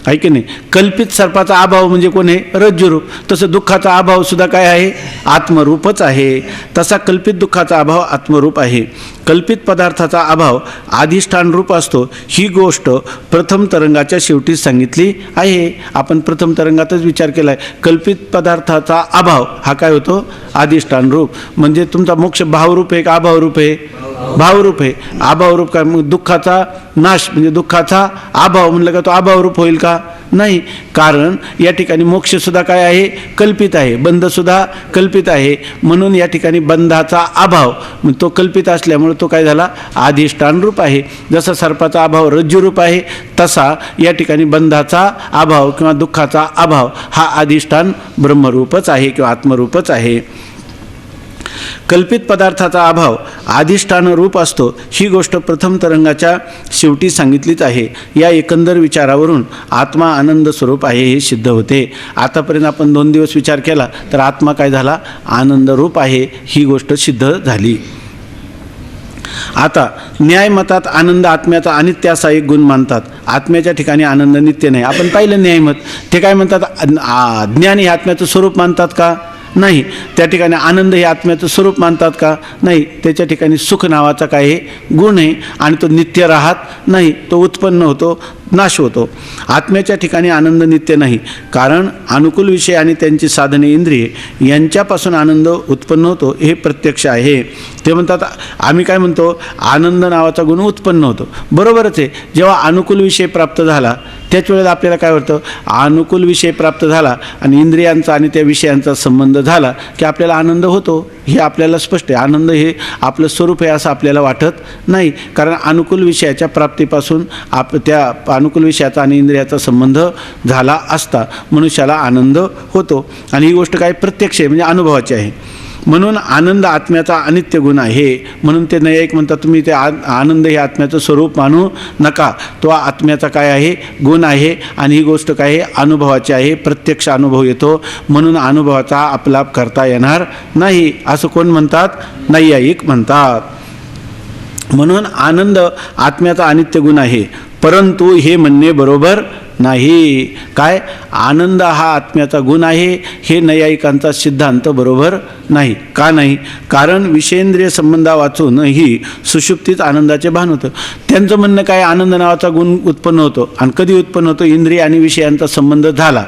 आहे की नाही. कल्पित सर्पाचा अभाव म्हणजे कोण आहे? रज्जुरूप. तसं दुःखाचा अभाव सुद्धा काय आहे? आत्मरूपच आहे. तसा कल्पित दुःखाचा अभाव आत्मरूप आहे. कल्पित पदार्थाचा अभाव अधिष्ठान रूप असतो. ही गोष्ट प्रथम तरंगाच्या शेवटी सांगितली आहे. आपण प्रथम तरंगातच विचार केला आहे. कल्पित पदार्थाचा अभाव हा काय होतो? अधिष्ठान रूप. म्हणजे तुमचा मोक्ष भावरूप आहे का अभावरूप आहे? भावरूप आहे. अभावरूप काय? मग दुःखाचा नाश म्हणजे दुःखाचा अभाव म्हणलं का तो अभावरूप होईल का? नाही. कारण या ठिकाणी मोक्षसुद्धा काय आहे? कल्पित आहे. बंधसुद्धा कल्पित आहे. म्हणून या ठिकाणी बंधाचा अभाव तो कल्पित असल्यामुळे तो काय झाला? अधिष्ठान रूप आहे. जसा सर्पाचा अभाव रज्जुरूप आहे तसा या ठिकाणी बंधाचा अभाव किंवा दुःखाचा अभाव हा अधिष्ठान ब्रह्मरूपच आहे किंवा आत्मरूपच आहे. कल्पित पदार्थाचा अभाव अधिष्ठान रूप असतो. ही गोष्ट प्रथम तरंगाच्या शेवटी सांगितलीच आहे. या एकंदर विचारावरून आत्मा आनंद स्वरूप आहे हे सिद्ध होते. आतापर्यंत आपण 2 दिवस विचार केला तर आत्मा काय झाला? आनंद रूप आहे ही गोष्ट सिद्ध झाली. आता न्यायमतात आनंद आत्म्याचा अनित्य असा एक गुण मानतात. आत्म्याच्या ठिकाणी आनंद नित्य नाही. आपण पाहिलं न्यायमत, ते काय म्हणतात? ज्ञान हे आत्म्याचं स्वरूप मानतात का? नाही. त्या ठिकाणी आनंद हे आत्म्याचं स्वरूप मानतात का? नाही. त्याच्या ठिकाणी सुख नावाचा काय आहे? गुण आहे आणि तो नित्य राहत नाही, तो उत्पन्न होतो, नाश होतो. आत्म्याच्या ठिकाणी आनंद नित्य नाही. कारण अनुकूल विषय आणि त्यांची साधने इंद्रिये यांच्यापासून आनंद उत्पन्न होतो हे प्रत्यक्ष आहे. ते म्हणतात, आम्ही काय म्हणतो? आनंद नावाचा गुण उत्पन्न होतो. बरोबरच आहे. जेव्हा अनुकूल विषय प्राप्त झाला त्याच वेळेला आपल्याला काय वाटतं? अनुकूल विषय प्राप्त झाला आणि इंद्रियांचा आणि त्या विषयांचा संबंध झाला की आपल्याला आनंद होतो, हे आपल्याला स्पष्ट आहे. आनंद हे आपलं स्वरूप आहे असं आपल्याला वाटत नाही. कारण अनुकूल विषयाच्या प्राप्तीपासून त्या अनुकूल विषयाचा आणि इंद्रियाचा संबंध झाला असता मनुष्याला आनंद होतो. आणि ही गोष्ट काय? प्रत्यक्ष आहे, म्हणजे अनुभवाची आहे. म्हणून आनंद आत्म्याचा अनित्य गुण आहे. म्हणून ते नैयायिक म्हणतात तुम्ही ते आनंद हे आत्म्याचं स्वरूप मानू नका. तो आत्म्याचा काय आहे? गुण आहे. आणि ही गोष्ट काय आहे? अनुभवाची आहे. प्रत्यक्ष अनुभव येतो. म्हणून अनुभवाचा आपलाप करता येणार नाही असं कोण म्हणतात? नैयायिक म्हणतात. म्हणून आनंद आत्म्याचा अनित्य गुण आहे. परंतु हे म्हणणे बरोबर नाही. काय? आनंद हा आत्म्याचा गुण आहे हे नैयायिकांचा सिद्धांत बरोबर नाही. का नाही? कारण विषयेंद्रिय संबंधा वाचूनही सुषुप्तीत आनंदाचे भान होतं. त्यांचं म्हणणं काय? आनंद नावाचा गुण उत्पन्न होतो. आणि कधी उत्पन्न होतो? इंद्रिय आणि विषयांचा संबंध झाला,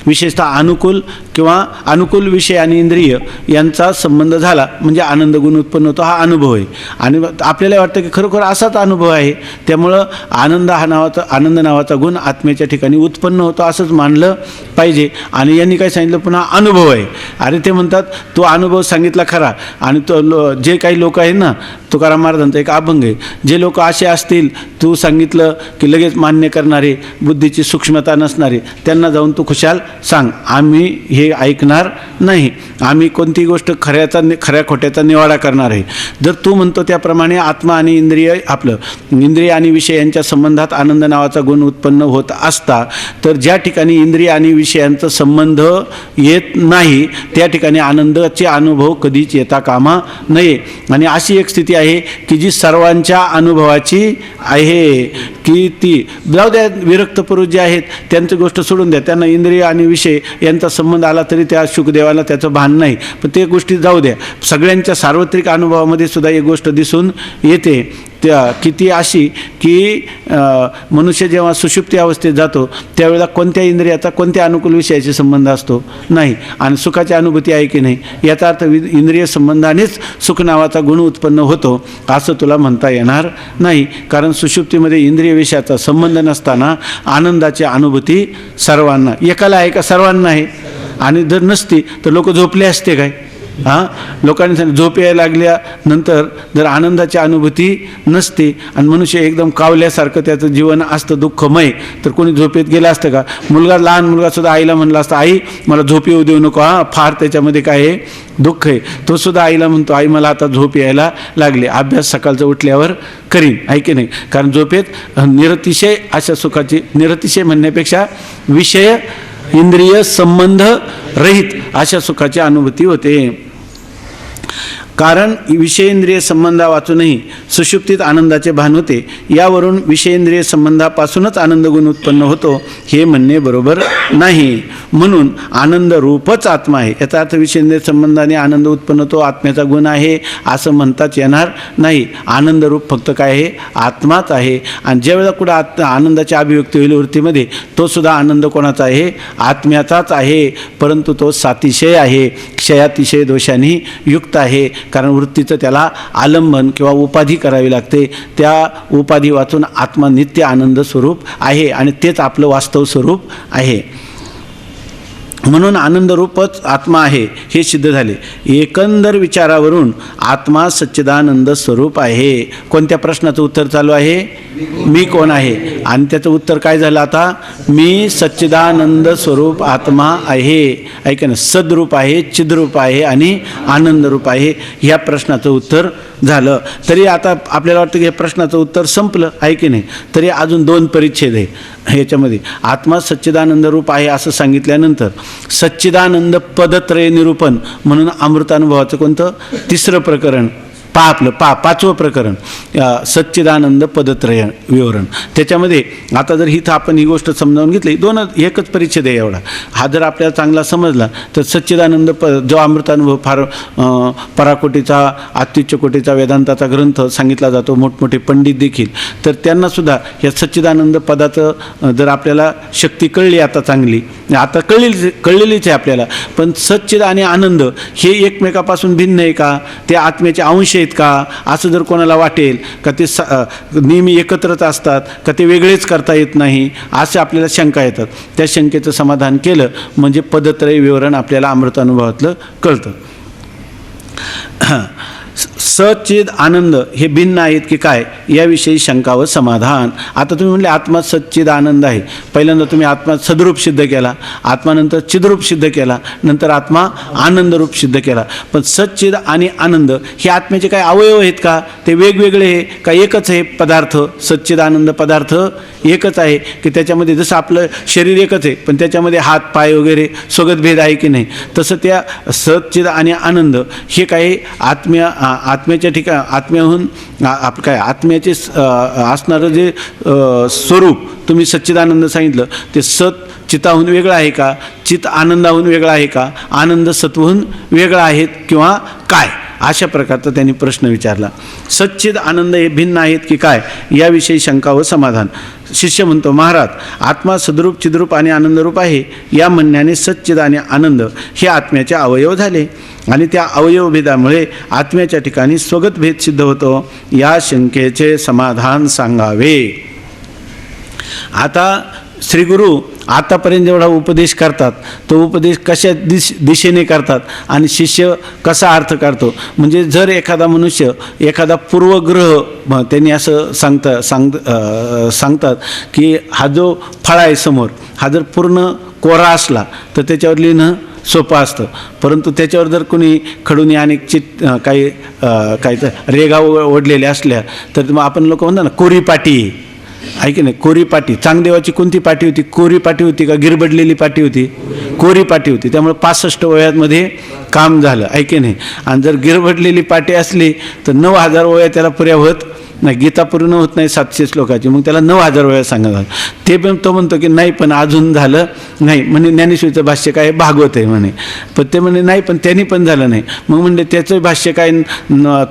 विशेषतः अनुकूल किंवा अनुकूल विषय आणि इंद्रिय यांचा संबंध झाला म्हणजे आनंद गुण उत्पन्न होतो. हा अनुभव आहे. आणि आपल्याला वाटतं की खरोखर असाच अनुभव आहे. त्यामुळं आनंद नावाचा गुण आत्म्याच्या ठिकाणी उत्पन्न होतो असंच मानलं पाहिजे. आणि यांनी काय सांगितलं? पुन्हा अनुभव आहे. अरे ते म्हणतात तो अनुभव सांगितला खरा. आणि तो जे काही लोक आहेत ना, तुकाराम महाराजांचा एक अभंग आहे, जे लोक असे असतील तू सांगितलं की लगेच मान्य करणारे, बुद्धीची सूक्ष्मता नसणारे, त्यांना जाऊन तू खुशाल सांग, आम्ही हे ऐकणार नाही, आम्ही कोणती गोष्ट खऱ्या खोट्याचा निवाडा करणार आहे. जर तू म्हणतो त्याप्रमाणे आत्मा आणि इंद्रिय आणि विषय यांच्या संबंधात आनंद नावाचा गुण उत्पन्न होत असता, तर ज्या ठिकाणी इंद्रिय आणि विषयांचा संबंध येत नाही त्या ठिकाणी आनंदाचे अनुभव कधीच येता कामा नये. आणि अशी एक स्थिती आहे की जी सर्वांच्या अनुभवाची आहे, की ती जाऊ द्या, विरक्त पुरुष जे आहेत त्यांची गोष्ट सोडून द्या, त्यांना इंद्रिय आणि विषय यांचा संबंध आला तरी त्या शुकदेवाला त्याचं भान नाही, पण ते गोष्टी जाऊ द्या. सगळ्यांच्या सार्वत्रिक अनुभवामध्ये सुद्धा एक गोष्ट दिसून येते की ती अशी की मनुष्य जेव्हा सुषुप्ती अवस्थेत जातो त्यावेळेला कोणत्या इंद्रियाचा कोणत्या अनुकूल विषयाशी संबंध असतो नाही, आणि सुखाची अनुभूती आहे की नाही, याचा अर्थ इंद्रिय संबंधानेच सुख नावाचा गुण उत्पन्न होतो असं तुला म्हणता येणार नाही. कारण सुषुप्तीमध्ये इंद्रिय विषयाचा संबंध नसताना आनंदाची अनुभूती सर्वांना, एकाला आहे का सर्वांना आहे. आणि जर नसती तर लोक झोपले असते काय? लोकांनी सांगितलं झोप यायला लागल्यानंतर जर आनंदाची अनुभूती नसते आणि मनुष्य एकदम कावल्यासारखं त्याचं जीवन असतं दुःखमय, तर कोणी झोपेत गेलं असतं का? लहान मुलगासुद्धा आईला म्हणला असता, आई मला झोप येऊ देऊ नको, फार त्याच्यामध्ये काय आहे दुःख आहे. तो सुद्धा आईला म्हणतो, आई मला आता झोप यायला लागली, अभ्यास सकाळचं उठल्यावर करीन, आहे की नाही. कारण झोपेत निरतिशय अशा सुखाची, निरतिशय म्हणण्यापेक्षा विषय इंद्रिय संबंध रहित अशा सुखाची अनुभूती होते. कारण विषयेंद्रिय संबंधा वाचूनही सुषुप्तीत आनंदाचे भान होते. यावरून विषयेंद्रिय संबंधापासूनच आनंद गुण उत्पन्न होतो हे म्हणणे बरोबर नाही. म्हणून आनंद रूपच आत्मा आहे. याचा अर्थ विषयेंद्रिय संबंधाने आनंद उत्पन्न तो आत्म्याचा गुण आहे असं म्हणताच येणार नाही. आनंद रूप फक्त काय आहे? आत्माच आहे. आणि ज्यावेळेला कुठं आनंदाची अभिव्यक्ती होईल वृत्तीमध्ये, तो सुद्धा आनंद कोणाचा आहे? आत्म्याचाच आहे. परंतु तो सातिशय आहे, क्षयातिशय दोषांनी युक्त आहे. कारण वृत्तीचं त्याला आलंबन किंवा उपाधी करावी लागते. त्या उपाधी वाचून आत्मा नित्य आनंद स्वरूप आहे आणि तेच आपलं वास्तव स्वरूप आहे. म्हणून आनंदरूपच आत्मा आहे हे सिद्ध झाले. एकंदर विचारावरून आत्मा सच्चिदानंद स्वरूप आहे. कोणत्या प्रश्नाचं उत्तर चालू आहे? मी कोण आहे? आणि त्याचं उत्तर काय झालं आता? मी सच्चिदानंद स्वरूप आत्मा आहे. ऐका ना, सद्रूप आहे, चिद्रूप आहे आणि आनंदरूप आहे. ह्या प्रश्नाचं उत्तर झालं. तरी आता आपल्याला वाटतं की हे प्रश्नाचं उत्तर संपलं आहे की नाही. तरी अजून 2 परिच्छेद आहे ह्याच्यामध्ये. आत्मा सच्चिदानंद रूप आहे असं सांगितल्यानंतर सच्चिदानंद पदत्रय निरूपण म्हणून अमृतानुभवाचं कोणतं? 3रं प्रकरण. आपलं 5वं प्रकरण सच्चिदानंद पदत्रय विवरण. त्याच्यामध्ये आता जर इथं आपण ही गोष्ट समजावून घेतली, 1च परिच्छेद आहे एवढा. हा जर आपल्याला चांगला समजला तर सच्चिदानंद जो अमृतानुभव फार पराकोटीचा, अत्युच्च कोटीचा वेदांताचा ग्रंथ सांगितला जातो, मोठमोठे पंडित देखील, तर त्यांनासुद्धा या सच्चिदानंद पदाचं जर आपल्याला शक्ती कळली आता चांगली, आता कळलेलीच आहे आपल्याला, पण सच्चिद आणि आनंद हे एकमेकापासून भिन्न आहे का? ते आत्म्याचे अंश आहेत का? असं जर कोणाला वाटेल का ते नेहमी एकत्रच असतात का ते वेगळेच करता येत नाही, असे आपल्याला शंका येतात. त्या शंकेचं समाधान केलं म्हणजे पदत्रय विवरण आपल्याला अमृतानुभवातलं कळतं. सच्चिद आनंद हे भिन्न आहेत की काय याविषयी शंका व समाधान. आता तुम्ही म्हणले आत्मा सच्चिद आनंद आहे. पहिल्यांदा तुम्ही आत्मा सद्रूप सिद्ध केला, आत्मानंतर चिद्रूप सिद्ध केला, नंतर आत्मा आनंदरूप सिद्ध केला. पण सच्चिद आणि आनंद हे आत्म्याचे काय अवयव आहेत का? ते वेगवेगळे आहे का एकच आहे पदार्थ? सच्चिद आनंद पदार्थ एकच आहे की त्याच्यामध्ये जसं आपलं शरीर एकच आहे पण त्याच्यामध्ये हात पाय वगैरे स्वगत भेद आहे की नाही, तसं त्या सच्चिद आणि आनंद हे काही आत्म्याच्या आत्म्याहून आत्म्याचे असणारं जे स्वरूप तुम्ही सच्चिदानंद सांगितलं ते सत चिताहून वेगळं आहे का? चित आनंदाहून वेगळा आहे का? आनंद सत्वहून वेगळा आहेत किंवा काय? अशा प्रकारचा त्यांनी प्रश्न विचारला. सच्चिद आनंद हे भिन्न आहेत की काय याविषयी शंका व समाधान. शिष्य म्हणतो, महाराज आत्मा सद्रूप चिद्रूप आणि आनंदरूप आहे या म्हणण्याने सच्चिद आणि आनंद हे आत्म्याचे अवयव झाले आणि त्या अवयवभेदामुळे आत्म्याच्या ठिकाणी स्वगत भेद सिद्ध होतो. या शंकेचे समाधान सांगावे. आता श्रीगुरू आतापर्यंत जेवढा उपदेश करतात तो उपदेश कशा दिशेने करतात आणि शिष्य कसा अर्थ काढतो. म्हणजे जर एखादा मनुष्य एखादा पूर्वग्रह त्यांनी असं सांगतात की हा जो फळा आहे समोर हा जर पूर्ण कोरा असला तर त्याच्यावर लिहिणं सोपं असतं, परंतु त्याच्यावर जर कोणी खडून अनेक काही रेगा ओढलेल्या असल्या तर मग आपण लोक म्हणतो ना कोरी पाटी आहे की नाही. कोरी पाटी चांगदेवाची कोणती पाटी होती? कोरी पाटी होती का गिरबडलेली पाटी होती? कोरी पाटी होती. त्यामुळे 65 वयामध्ये काम झालं आहे की नाही. आणि जर गिरबडलेली पाटी असली तर 9000 वया त्याला पुऱ्या होत नाही. गीता पूर्ण होत नाही 700 श्लोकाची, मग त्याला 9000 वेळा सांगत. ते पण तो म्हणतो की नाही पण अजून झालं नाही. म्हणे ज्ञानेश्वरीचं भाष्य काय भागवत आहे म्हणे, पण ते म्हणे नाही पण त्यांनी पण झालं नाही. मग म्हणजे त्याचं भाष्य काय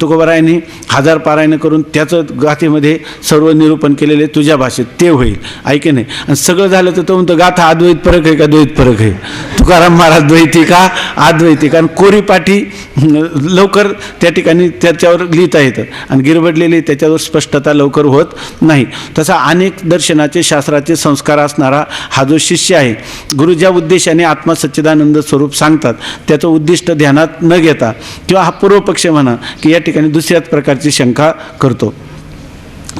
तुकोबारायांनी 1000 पारायण करून त्याचं गाथेमध्ये सर्व निरूपण केलेले तुझ्या भाषेत ते होईल ऐके नाही. आणि सगळं झालं तर तो म्हणतो गाथा अद्वैत फरक आहे का द्वैत फरक आहे? तुकाराम महाराज द्वैती का अद्वैती? कारण कोरी पाठी लवकर त्या ठिकाणी त्याच्यावर लिहिता येतं आणि गिरबडलेली त्याच्यावर स्पष्टता लवकर होत नाही. तसा अनेक दर्शनाचे शास्त्राचे संस्कार असणारा हा जो शिष्य आहे, गुरु ज्या उद्देशाने आत्मा सच्चिदानंद स्वरूप सांगतात त्याचं उद्दिष्ट ध्यानात न घेता किंवा हा पूर्वपक्ष म्हणा की या ठिकाणी दुसऱ्याच प्रकारची शंका करतो.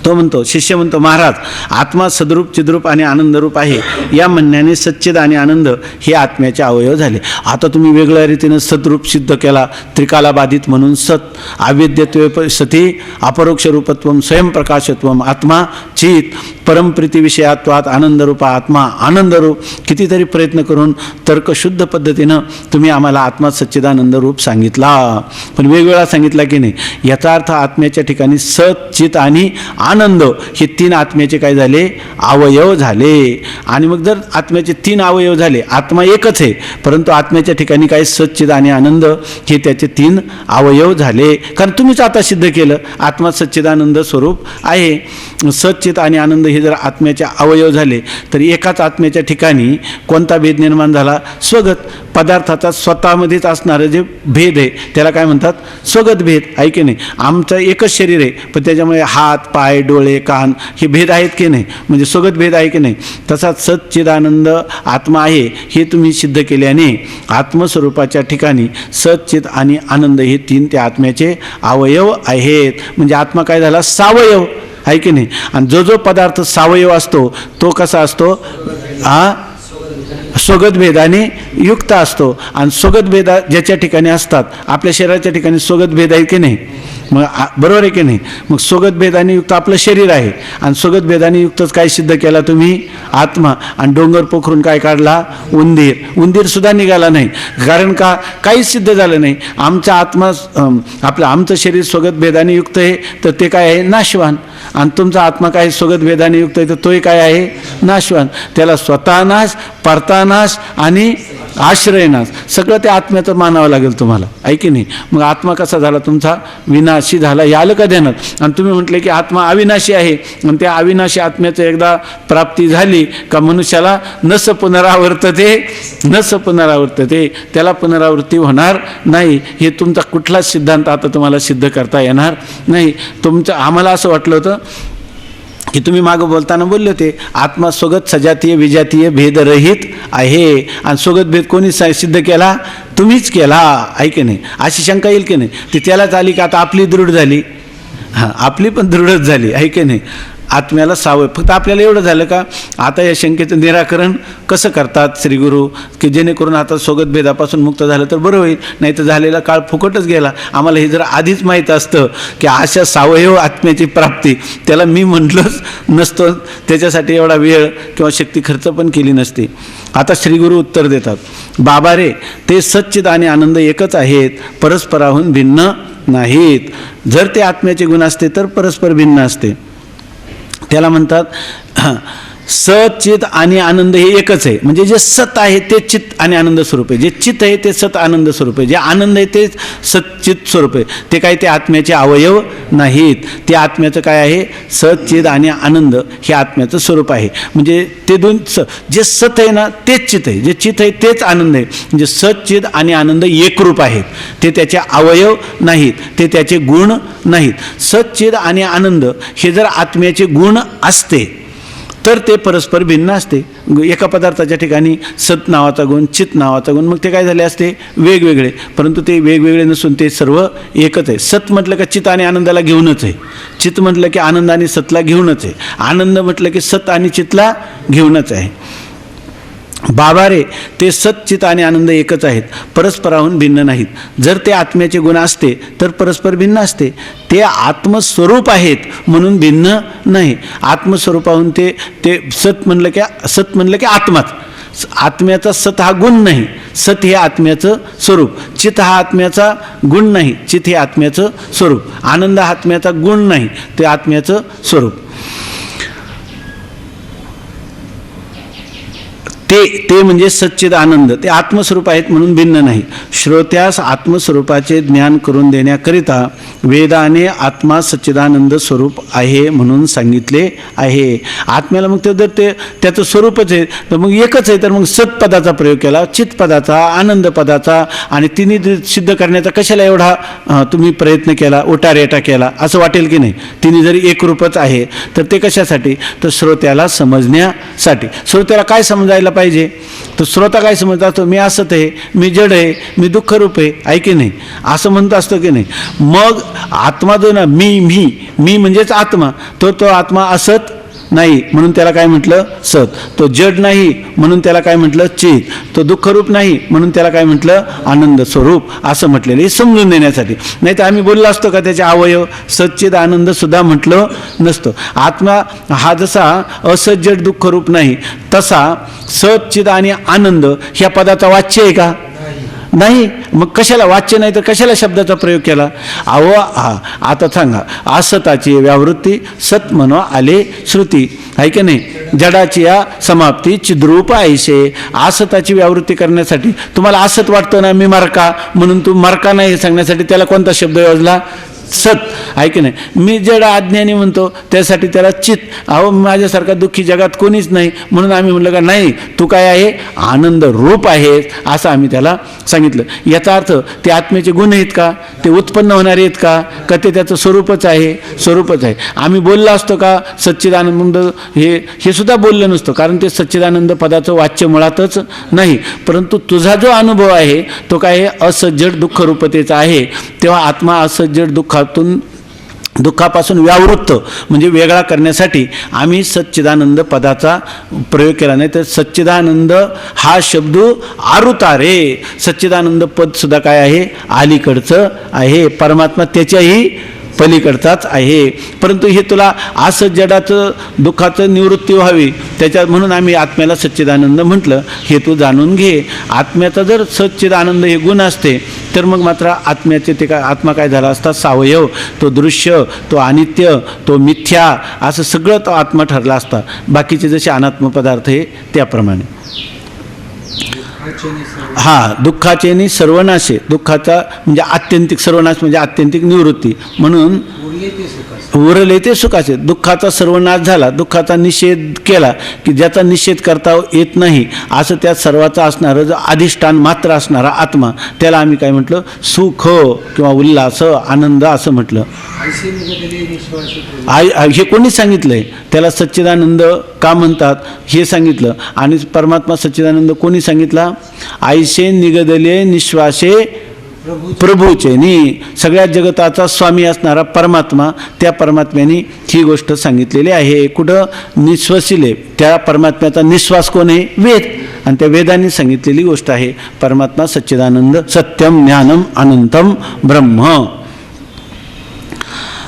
तो म्हणतो, शिष्य म्हणतो, महाराज आत्मा सद्रूप चिद्रूप आणि आनंदरूप आहे या म्हणण्याने सच्चिद आणि आनंद हे आत्म्याचे अवयव झाले. आता तुम्ही वेगळ्या रीतीनं सद्रूप सिद्ध केला, त्रिकाला बाधित म्हणून सत, अवेद्यत्व सती अपरोक्ष रूपत्वम स्वयंप्रकाशत्वम आत्मा चित परमप्रीती विषयात्वात आनंदरूपा आत्मा आनंदरूप. कितीतरी प्रयत्न करून तर्कशुद्ध पद्धतीनं तुम्ही आम्हाला आत्मा सच्चिदानंद रूप सांगितला, पण वेगवेगळा सांगितला की नाही. याचा अर्थ आत्म्याच्या ठिकाणी सत चित आणि आनंद हे 3 आत्म्याचे काय झाले? अवयव झाले. आणि मग जर आत्म्याचे 3 अवयव झाले, आत्मा एकच आहे परंतु आत्म्याच्या ठिकाणी काय सच्चित आणि आनंद हे त्याचे 3 अवयव झाले. कारण तुम्हीच आता सिद्ध केलं आत्मा सच्चिदानंद स्वरूप आहे. सच्चित आणि आनंद हे जर आत्म्याचे अवयव झाले तर एकाच आत्म्याच्या ठिकाणी कोणता भेद निर्माण झाला? स्वगत. पदार्थाचा स्वतःमध्येच असणारं जे भेद आहे त्याला काय म्हणतात? स्वगत भेद आहे की नाही. आमचं एकच शरीर आहे पण त्याच्यामुळे हात पाय डोळे कान हे भेद आहेत की नाही, म्हणजे स्वगत भेद आहे की नाही. तसाच सच्चिदानंद आत्मा आहे हे तुम्ही सिद्ध केल्याने आत्मस्वरूपाच्या ठिकाणी सच्चित आणि आनंद हे 3 त्या आत्म्याचे अवयव आहेत. म्हणजे आत्मा काय झाला? सावयव आहे की नाही. आणि जो जो पदार्थ सावयव असतो तो कसा असतो? स्वगत भेदाने युक्त असतो. आणि स्वगत भेद ज्याच्या ठिकाणी असतात, आपल्या शरीराच्या ठिकाणी स्वगत भेद आहे की नाही, मग बरोबर आहे की नाही. मग स्वगत भेदाने युक्त आपलं शरीर आहे आणि स्वगत भेदाने युक्तच काय सिद्ध केला तुम्ही? आत्मा. आणि डोंगर पोखरून काय काढला? उंदीर. उंदीर सुद्धा निघाला नाही, कारण का? काहीच सिद्ध झालं नाही. आमचा आत्मा आमचं शरीर स्वगत भेदाने युक्त आहे तर ते काय आहे? नाशवान. आणि तुमचा आत्मा काय स्वगत भेदाने युक्त आहे तर तोही काय आहे? नाशवान. त्याला स्वतः नाश, परतानाश आणि आश्रयनाश सगळं त्या आत्म्याचं मानावं लागेल तुम्हाला आहे की नाही. मग आत्मा कसा झाला तुमचा? विनाशी झाला. हे आलं का ध्यानात? आणि तुम्ही म्हटले की आत्मा अविनाशी आहे आणि त्या अविनाशी आत्म्याचं एकदा प्राप्ती झाली का मनुष्याला नस पुनरावर्तते, त्याला पुनरावृत्ती होणार नाही. हे तुमचा कुठलाच सिद्धांत आता तुम्हाला सिद्ध करता येणार नाही. आम्हाला असं वाटलं होतं की तुम्ही मागं बोलताना बोलले होते आत्मा स्वगत सजातीय विजातीय भेदरहित आहे. आणि स्वगत भेद कोणी सिद्ध केला? तुम्हीच केला आहे की नाही. अशी शंका येईल की नाही. ती त्यालाच आली की आता आपली दृढ झाली. आपली पण दृढच झाली आहे की नाही. आत्म्याला सावय. फक्त आपल्याला एवढं झालं का आता या शंकेचं निराकरण कसं करतात श्रीगुरू, की जेणेकरून आता स्वगत भेदापासून मुक्त झालं तर बरं होईल, नाही तर झालेला काळ फुकटच गेला. आम्हाला हे जर आधीच माहीत असतं की अशा सावयव आत्म्याची प्राप्ती, त्याला मी म्हटलंच नसतं, त्याच्यासाठी एवढा वेळ किंवा शक्ती खर्च पण केली नसती. आता श्रीगुरू उत्तर देतात, बाबा रे, ते सच्चिद आणि आनंद एकच आहेत, परस्पराहून भिन्न नाहीत. जर ते आत्म्याचे गुण असते तर परस्पर भिन्न असते. त्याला म्हणतात सचित आणि आनंद हे एकच आहे. म्हणजे जे सत आहे ते चित आणि आनंद स्वरूप आहे, जे चित आहे ते सत आनंद स्वरूप आहे, जे आनंद आहे ते सच्चित स्वरूप आहे. ते काय ते आत्म्याचे अवयव नाहीत. ते आत्म्याचं काय आहे? सचित आणि आनंद हे आत्म्याचं स्वरूप आहे. म्हणजे ते दोन जे सत आहे ना तेच चित आहे, जे चित आहे तेच आनंद आहे. म्हणजे सच्चित आणि आनंद एकरूप आहेत. ते त्याचे अवयव नाहीत, ते त्याचे गुण नाहीत. सच्चित आणि आनंद हे जर आत्म्याचे गुण असते तर ते परस्पर भिन्न असते. एका पदार्थाच्या ठिकाणी सत नावाचा गुण, चित नावाचा गुण, मग ते काय झाले असते वेगवेगळे, परंतु ते वेगवेगळे नसून ते सर्व एकच आहे. सत म्हटलं का चित आणि आनंदाला घेऊनच आहे, चित म्हटलं की आनंद आणि सतला घेऊनच आहे, आनंद म्हटलं की सत आणि चितला घेऊनच आहे. बाबा रे, ते सच्चित आणि आनंद एकच आहेत, परस्पराहून भिन्न नाहीत. जर ते आत्म्याचे गुण असते तर परस्पर भिन्न असते. ते आत्मस्वरूप आहेत म्हणून भिन्न नाही. आत्मस्वरूपाहून ते सत म्हणलं की आत्माच. आत्म्याचा सत हा गुण नाही, सत हे आत्म्याचं स्वरूप. चित हा आत्म्याचा गुण नाही, चित हे आत्म्याचं स्वरूप. आनंद हा आत्म्याचा गुण नाही, ते आत्म्याचं स्वरूप. ते म्हणजे सच्चिद आनंद, ते आत्मस्वरूप आहेत म्हणून भिन्न नाही. श्रोत्यास आत्मस्वरूपाचे ज्ञान करून देण्याकरिता वेदाने आत्मा सच्चिदानंद स्वरूप आहे म्हणून सांगितले आहे. आत्म्याला मग जर ते त्याचं स्वरूपच आहे तर मग एकच आहे, तर मग सत्पदाचा प्रयोग केला, चित्तपदाचा, आनंद पदाचा, आणि तिन्ही सिद्ध करण्याचा कशाला एवढा तुम्ही प्रयत्न केला, ओटारेटा केला, असं वाटेल की नाही. तिन्ही जरी एकरूपच आहे तर ते कशासाठी, तर श्रोत्याला समजण्यासाठी. श्रोत्याला काय समजायला पाहिजे, तर श्रोता काय समजत असतो, मी असत आहे, मी जड आहे, मी दुःखरूप आहे की नाही, असं म्हणतो असतो की नाही. मग आत्मा जो ना मी म्हणजेच आत्मा, तो आत्मा असत नाही म्हणून त्याला काय म्हटलं सत. तो जड नाही म्हणून त्याला काय म्हटलं चित. तो दुःखरूप नाही म्हणून त्याला काय म्हटलं आनंद स्वरूप, असं म्हटलेलं हे समजून देण्यासाठी. नाही तर आम्ही बोललो असतो का त्याचे अवयव सच्चिद आनंद सुद्धा म्हटलं नसतं. आत्मा हा जसा असत जड दुःखरूप नाही, तसा सच्चिद आणि आनंद ह्या पदाचा वाच्य आहे का, नाही. मग कशाला वाच्य नाही तर कशाला शब्दाचा प्रयोग केला. आता सांगा, असताची व्यावृत्ती सत म्हणवा आले श्रुती, आहे की नाही. जडाची या समाप्ती चिद्रूप ऐसे. असताची व्यावृत्ती करण्यासाठी तुम्हाला असत वाटतं ना, मी मरका म्हणून तू मरका नाही हे सांगण्यासाठी त्याला कोणता शब्द योजला, सत, आहे की नाही. मी जड अज्ञानी म्हणतो त्यासाठी त्याला चित. माझ्यासारखा दुःखी जगात कोणीच नाही म्हणून आम्ही म्हणलं का नाही, तू काय आहे, आनंद रूप आहेस, असं आम्ही त्याला सांगितलं. याचा अर्थ ते आत्म्याचे गुण आहेत का, ते उत्पन्न होणारे आहेत का ते त्याचं स्वरूपच आहे, स्वरूपच आहे. आम्ही बोललो असतो का सच्चिदानंद, हे सुद्धा बोललं नसतं, कारण ते सच्चिदानंद पदाचं वाच्य मुळातच नाही. परंतु तुझा जो अनुभव आहे तो काय आहे, असज्जड दुःखरूपतेचा आहे. तेव्हा आत्मा असज्जड दुःखापासून व्यावृत्त म्हणजे वेगळा करण्यासाठी आम्ही सच्चिदानंद पदाचा प्रयोग केला. नाही तर सच्चिदानंद हा शब्द आरुतारे, सच्चिदानंद पद सुद्धा काय आहे, अलीकडचं आहे. परमात्मा त्याच्याही पलीकडचाच आहे. परंतु हे तुला असं जडाचं दुःखाचं निवृत्ती व्हावी त्याच्यात म्हणून आम्ही आत्म्याला सच्चिदानंद म्हटलं, हे तू जाणून घे. आत्म्याचा जर सच्चिदानंद हे गुण असते तर मग मात्र आत्म्याचे ते काय, आत्मा काय झाला असता, सावयव, तो दृश्य, तो अनित्य, तो मिथ्या, असं सगळं तो आत्मा ठरला असता. बाकीचे जसे अनात्म पदार्थ आहे त्याप्रमाणे. दुःखाचे सर्वनाशे, दुःखाचा म्हणजे आत्यंतिक, सर्वनाश म्हणजे आत्यंतिक निवृत्ती, म्हणून उरले ते सुखाचे. दुःखाचा सर्वनाश झाला, दुःखाचा निषेध केला की ज्याचा निषेध करता येत नाही असं त्या सर्वाचा असणारं जो अधिष्ठान मात्र असणारा आत्मा, त्याला आम्ही काय म्हटलं, सुख किंवा उल्हास, आनंद असं म्हटलं. हे कोणी सांगितलंय, त्याला सच्चिदानंद का म्हणतात हे सांगितलं. आणि परमात्मा सच्चिदानंद कोणी सांगितला, आयसे निगदले निश्वासे प्रभूचे नी. सगळ्या जगताचा स्वामी असणारा परमात्मा, त्या परमात्म्याने ही गोष्ट सांगितलेली आहे. कुठं, निश्वसिले, त्या परमात्म्याचा निश्वास कोण आहे, वेद, आणि त्या वेदांनी सांगितलेली गोष्ट आहे. परमात्मा सच्चिदानंद, सत्यम ज्ञानम अनंतम ब्रह्म.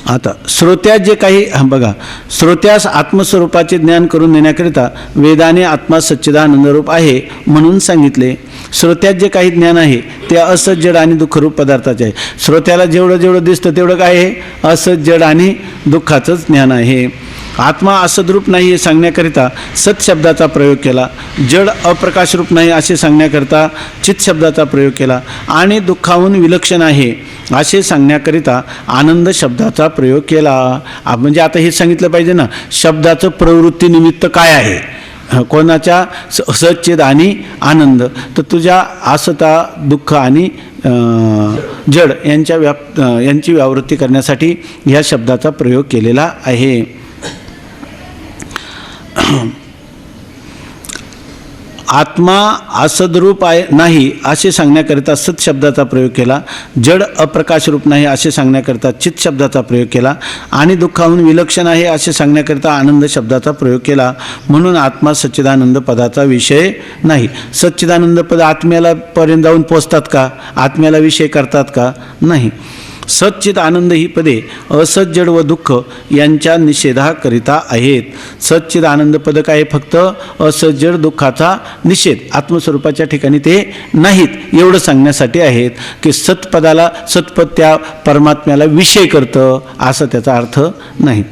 आता श्रोत्यास जे काही बघा, श्रोत्यास आत्मस्वरूपाचे ज्ञान करून देण्याकरिता वेदाने आत्मा सच्चिदानंद रूप आहे म्हणून सांगितले. श्रोत्यास जे काही ज्ञान आहे ते असज्जड आणि दुःखरूप पदार्थाचे आहे. श्रोत्याला जेवढं दिसतं तेवढं काय आहे, असज्जड आणि दुःखाचंच ज्ञान आहे. आत्मा असद्रूप नाही हे सांगण्याकरिता सत शब्दाचा प्रयोग केला. जड अप्रकाशरूप नाही असे सांगण्याकरिता चित शब्दाचा प्रयोग केला. आणि दुःखाहून विलक्षण आहे असे सांगण्याकरिता आनंद शब्दाचा प्रयोग केला. म्हणजे आता हे सांगितलं पाहिजे ना, शब्दाचं प्रवृत्ती निमित्त काय आहे, कोणाच्या, सच्चिद आणि आनंद. तर तुझ्या असता, दुःख आणि जड यांची व्यावृत्ती करण्यासाठी ह्या शब्दाचा प्रयोग केलेला आहे. आत्मा असद्रूप आहे नाही असे सांगण्याकरिता सत शब्दाचा प्रयोग केला, जड अप्रकाशरूप नाही असे सांगण्याकरिता चित शब्दाचा प्रयोग केला आणि दुःखाहून विलक्षण आहे असे सांगण्याकरिता आनंद शब्दाचा प्रयोग केला. म्हणून आत्मा सच्चिदानंद पदाचा विषय नाही. सच्चिदानंद पद आत्म्याला पर्यंत जाऊन पोचतात का? आत्म्याला विषय करतात का? नाही. सच्चित आनंद ही पदे असज्जड व दुःख यांच्या निषेधाकरिता आहेत. सच्चित आनंद पद काय? फक्त असज्जड दुःखाचा निषेध, आत्मस्वरूपाच्या ठिकाणी ते नाहीत एवढं सांगण्यासाठी आहेत की सत्पदाला सत्पद त्या परमात्म्याला विषय करतं असं त्याचा अर्थ नाही.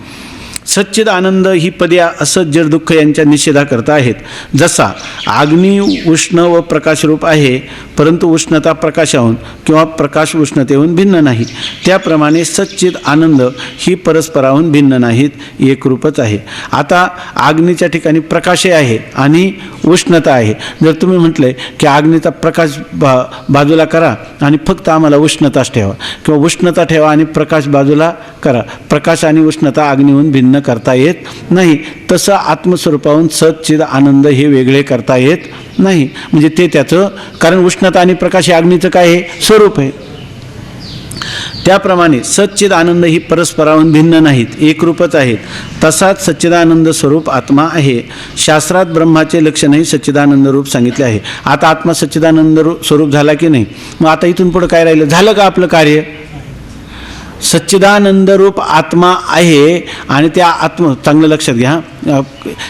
सच्चिद आनंद ही पदे असज्जड दुःख यांच्या निषेधाकरता आहेत. जसा अग्नी उष्ण व प्रकाशरूप आहे परंतु उष्णता प्रकाशाहून किंवा प्रकाश उष्णतेहून भिन्न नाही, त्याप्रमाणे सच्चिद आनंद ही परस्पराहून भिन्न नाहीत, एकरूपच आहे. आता अग्नीच्या ठिकाणी प्रकाशही आहे आणि उष्णता आहे. जर तुम्ही म्हटले की अग्नीचा प्रकाश बाजूला करा आणि फक्त आम्हाला उष्णताच ठेवा किंवा उष्णता ठेवा आणि प्रकाश बाजूला करा, प्रकाश आणि उष्णता अग्नीहून भिन्न करता येत नाही. तसं आत्मस्वरूपाहून सच्चिद आनंद हे वेगळे करता येत नाही. म्हणजे ते त्याचं, कारण उष्णता आणि प्रकाश हे अग्नीचं काय आहे? स्वरूप आहे. त्याप्रमाणे सच्चिद आनंद ही परस्पराहून भिन्न नाहीत, एकरूपच आहेत. तसाच सच्चिदानंद स्वरूप आत्मा आहे. शास्त्रात ब्रह्माचे लक्षणही सच्चिदानंद रूप सांगितले आहे. आता आत्मा सच्चिदानंद स्वरूप झाला की नाही? मग आता इथून पुढे काय राहिलं? झालं का आपलं कार्य? सच्चिदानंद रूप आत्मा आहे आणि त्या चांगलं लक्षात घ्या,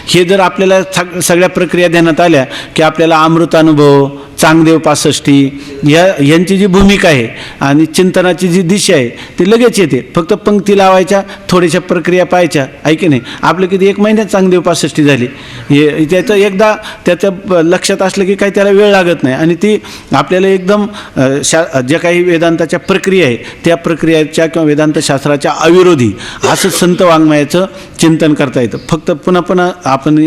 हे जर आपल्याला सगळ्या प्रक्रिया ध्यानात आल्या की आपल्याला अमृतानुभव, चांगदेव 65 यांची जी भूमिका आहे आणि चिंतनाची जी दिशा आहे ती लगेच येते. फक्त पंक्ती लावायच्या, थोड्याशा प्रक्रिया पाहायच्या, आहे की नाही? आपलं किती 1 महिन्यात चांगदेव 65 झाली. हे त्याचं एकदा त्याचं लक्षात असलं की काही त्याला वेळ लागत नाही आणि ती आपल्याला एकदम ज्या काही वेदांताच्या प्रक्रिया आहे त्या प्रक्रियाच्या किंवा वेदांत शास्त्राच्या अविरोधी असं संत वाङ्मयाचं चिंतन करता येतं. फक्त पुन्हा पुन्हा आपण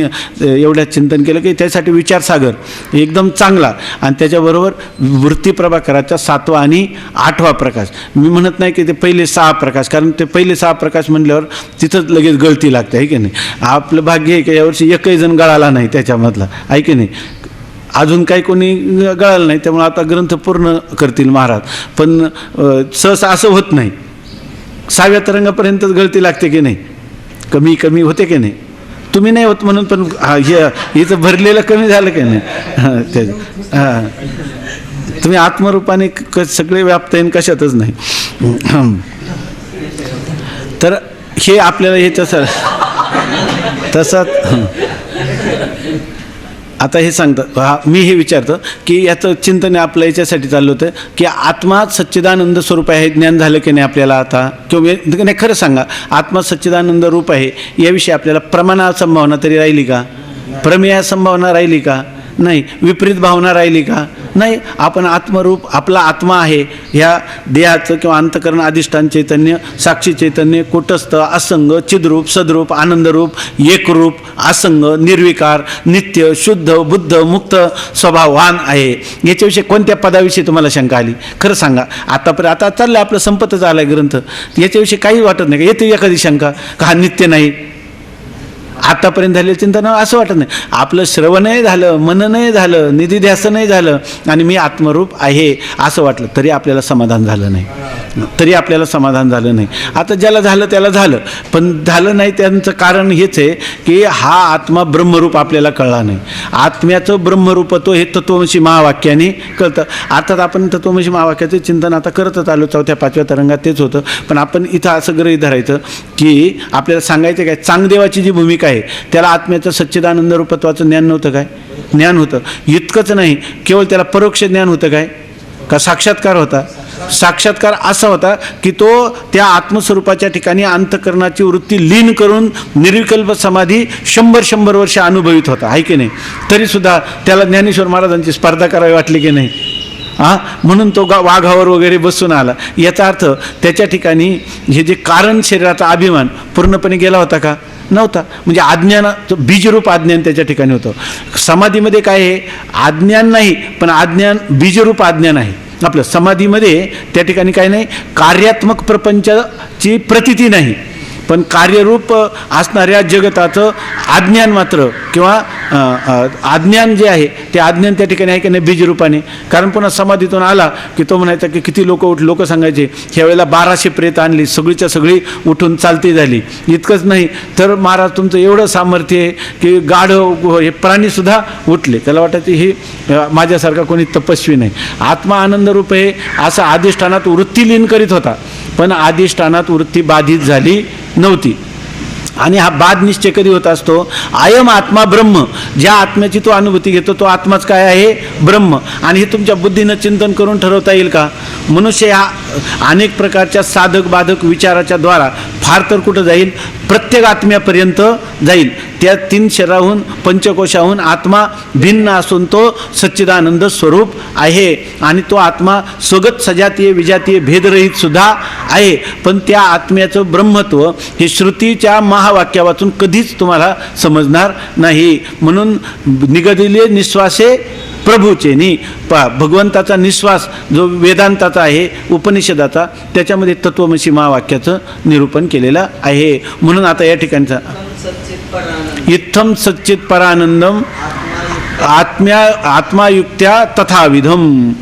एवढ्या चिंतन केलं की त्यासाठी विचारसागर एकदम चांगला आणि त्याच्याबरोबर वृत्ती प्रभाकराचा 7वा आणि 8वा प्रकाश. मी म्हणत नाही की ते पहिले 6 प्रकाश, कारण ते पहिले 6 प्रकाश म्हणल्यावर तिथंच लगेच गळती लागते, आहे की नाही? आपलं भाग्य आहे की यावर्षी एकही जण गळाला नाही त्याच्यामधला, आहे की नाही? अजून काही कोणी गळालं नाही, त्यामुळे आता ग्रंथ पूर्ण करतील महाराज. पण सहसा असं होत नाही. 6व्या तरंगापर्यंतच गळती लागते की नाही? कमी कमी होते की नाही? तुम्ही नाही होत म्हणून, पण इथं भरलेलं कमी झालं की नाही? हां, तुम्ही आत्मरूपाने सगळे व्याप्त आहे, कशातच नाही. तर हे आपल्याला हे तसंच आता हे सांगतं, मी हे विचारतो की याचं चिंतन आपलं याच्यासाठी चाललं होतं की आत्मा सच्चिदानंद स्वरूप आहे, ज्ञान झालं की नाही आपल्याला आता? किंवा नाही, खरं सांगा, आत्मा सच्चिदानंद रूप आहे याविषयी आपल्याला प्रमाणा संभावना तरी राहिली का? प्रमेय संभावना राहिली का? नाही. विपरीत भावना राहिली का? नाही. आपण आत्मरूप, आपला आत्मा आहे, ह्या देहाचं किंवा अंतकरण अधिष्ठान चैतन्य, साक्षी चैतन्य, कुटस्थ, असंग, चिद्रूप, सद्रूप, आनंदरूप, एकरूप, असंग, निर्विकार, नित्य, शुद्ध, बुद्ध, मुक्त स्वभाववान आहे. याच्याविषयी कोणत्या पदाविषयी तुम्हाला शंका आली? खरं सांगा. आता चाललं आपलं, संपतच आलाय ग्रंथ, याच्याविषयी काही वाटत नाही का? येते एखादी शंका का हा नित्य नाही? आतापर्यंत झालेलं चिंतन असं वाटत नाही. आपलं श्रवणही झालं, मननही झालं, निधिध्यासन नाही झालं आणि मी आत्मरूप आहे असं वाटलं तरी आपल्याला समाधान झालं नाही, तरी आपल्याला समाधान झालं नाही. आता ज्याला झालं त्याला झालं, पण झालं नाही त्यांचं कारण हेच आहे की हा आत्मा ब्रह्मरूप आपल्याला कळला नाही. आत्म्याचं ब्रह्मरूपत्व हे तत्वमसी महावाक्याने कळतं. अर्थात आपण तत्वमसी महावाक्याचं चिंतन आता करतच आलो, 4थ्या 5व्या तरंगात तेच होतं. पण आपण इथं असं गृहीत धरायचं की आपल्याला सांगायचं काय, चांगदेवाची जी भूमिका आहे त्याला आत्म्याचं सच्चिदानंद रूपत्वाचं ज्ञान नव्हतं काय? ज्ञान होतं. इतकंच नाही, केवळ त्याला परोक्ष ज्ञान होतं काय? का साक्षात्कार होता? साक्षात्कार असा होता की तो त्या आत्मस्वरूपाच्या ठिकाणी अंतकरणाची वृत्ती लीन करून निर्विकल्प समाधी 100 वर्ष अनुभवित होता, आहे की नाही? तरीसुद्धा त्याला ज्ञानेश्वर महाराजांची स्पर्धा करावी वाटली की नाही? म्हणून तो वाघावर वगैरे बसून आला. याचा अर्थ त्याच्या ठिकाणी हे जे कारण शरीराचा अभिमान पूर्णपणे गेला होता का? नव्हता. म्हणजे अज्ञानाचं बीजरूप अज्ञान त्याच्या ठिकाणी होतं. समाधीमध्ये काय आहे? अज्ञान नाही, पण अज्ञान बीजरूप अज्ञान आहे. आपलं समाधीमध्ये त्या ठिकाणी काय नाही, कार्यात्मक प्रपंचाची प्रतीती नाही, पण कार्यरूप असणाऱ्या जगताचं अज्ञान मात्र किंवा अज्ञान जे आहे ते अज्ञान त्या ठिकाणी आहे की नाही बीजरूपाने. कारण पुन्हा समाधीतून आला की तो म्हणायचा की किती लोक सांगायचे ह्यावेळेला 1200 प्रेत आणली, सगळीच्या सगळी उठून चालती झाली. इतकंच नाही तर महाराज तुमचं एवढं सामर्थ्य आहे की गाढव हे प्राणीसुद्धा उठले. त्याला वाटायचं हे माझ्यासारखा कोणी तपस्वी नाही. आत्मा आनंदरूप आहे असं अधिष्ठानात वृत्ती लीन करीत होता, पण अधिष्ठानात वृत्ती बाधित झाली नव्हती. आणि हा बाद निश्चय कधी होत असतो, अयम आत्मा ब्रह्म, ज्या आत्म्याची तो अनुभूती घेतो तो आत्माच काय आहे, ब्रह्म. आणि हे तुमच्या बुद्धीनं चिंतन करून ठरवता येईल का? मनुष्य हा अनेक प्रकारच्या साधक बाधक विचाराच्या द्वारा फार तर कुठं जाईल, प्रत्येक आत्म्यापर्यंत जाईल. त्या 3 शरीराहून पंचकोशाहून आत्मा भिन्न असून तो सच्चिदानंद स्वरूप आहे. आणि तो आत्मा स्वगत सजातीय विजातीय भेदरहित सुद्धा आहे. पण त्या आत्म्याचं ब्रह्मत्व हे श्रुतीच्या महावाक्या वाचून कधीच तुम्हाला समजणार नाही. म्हणून निगदिले निश्वासे प्रभूचे नि भगवंताचा निश्वास जो वेदांताचा आहे उपनिषदाचा, त्याच्यामध्ये तत्वमसी महावाक्याचं निरूपण केलेलं आहे. म्हणून आता या ठिकाणचा इत्थम सच्चित परानंदम आत्मायुक्त्या तथाविधम.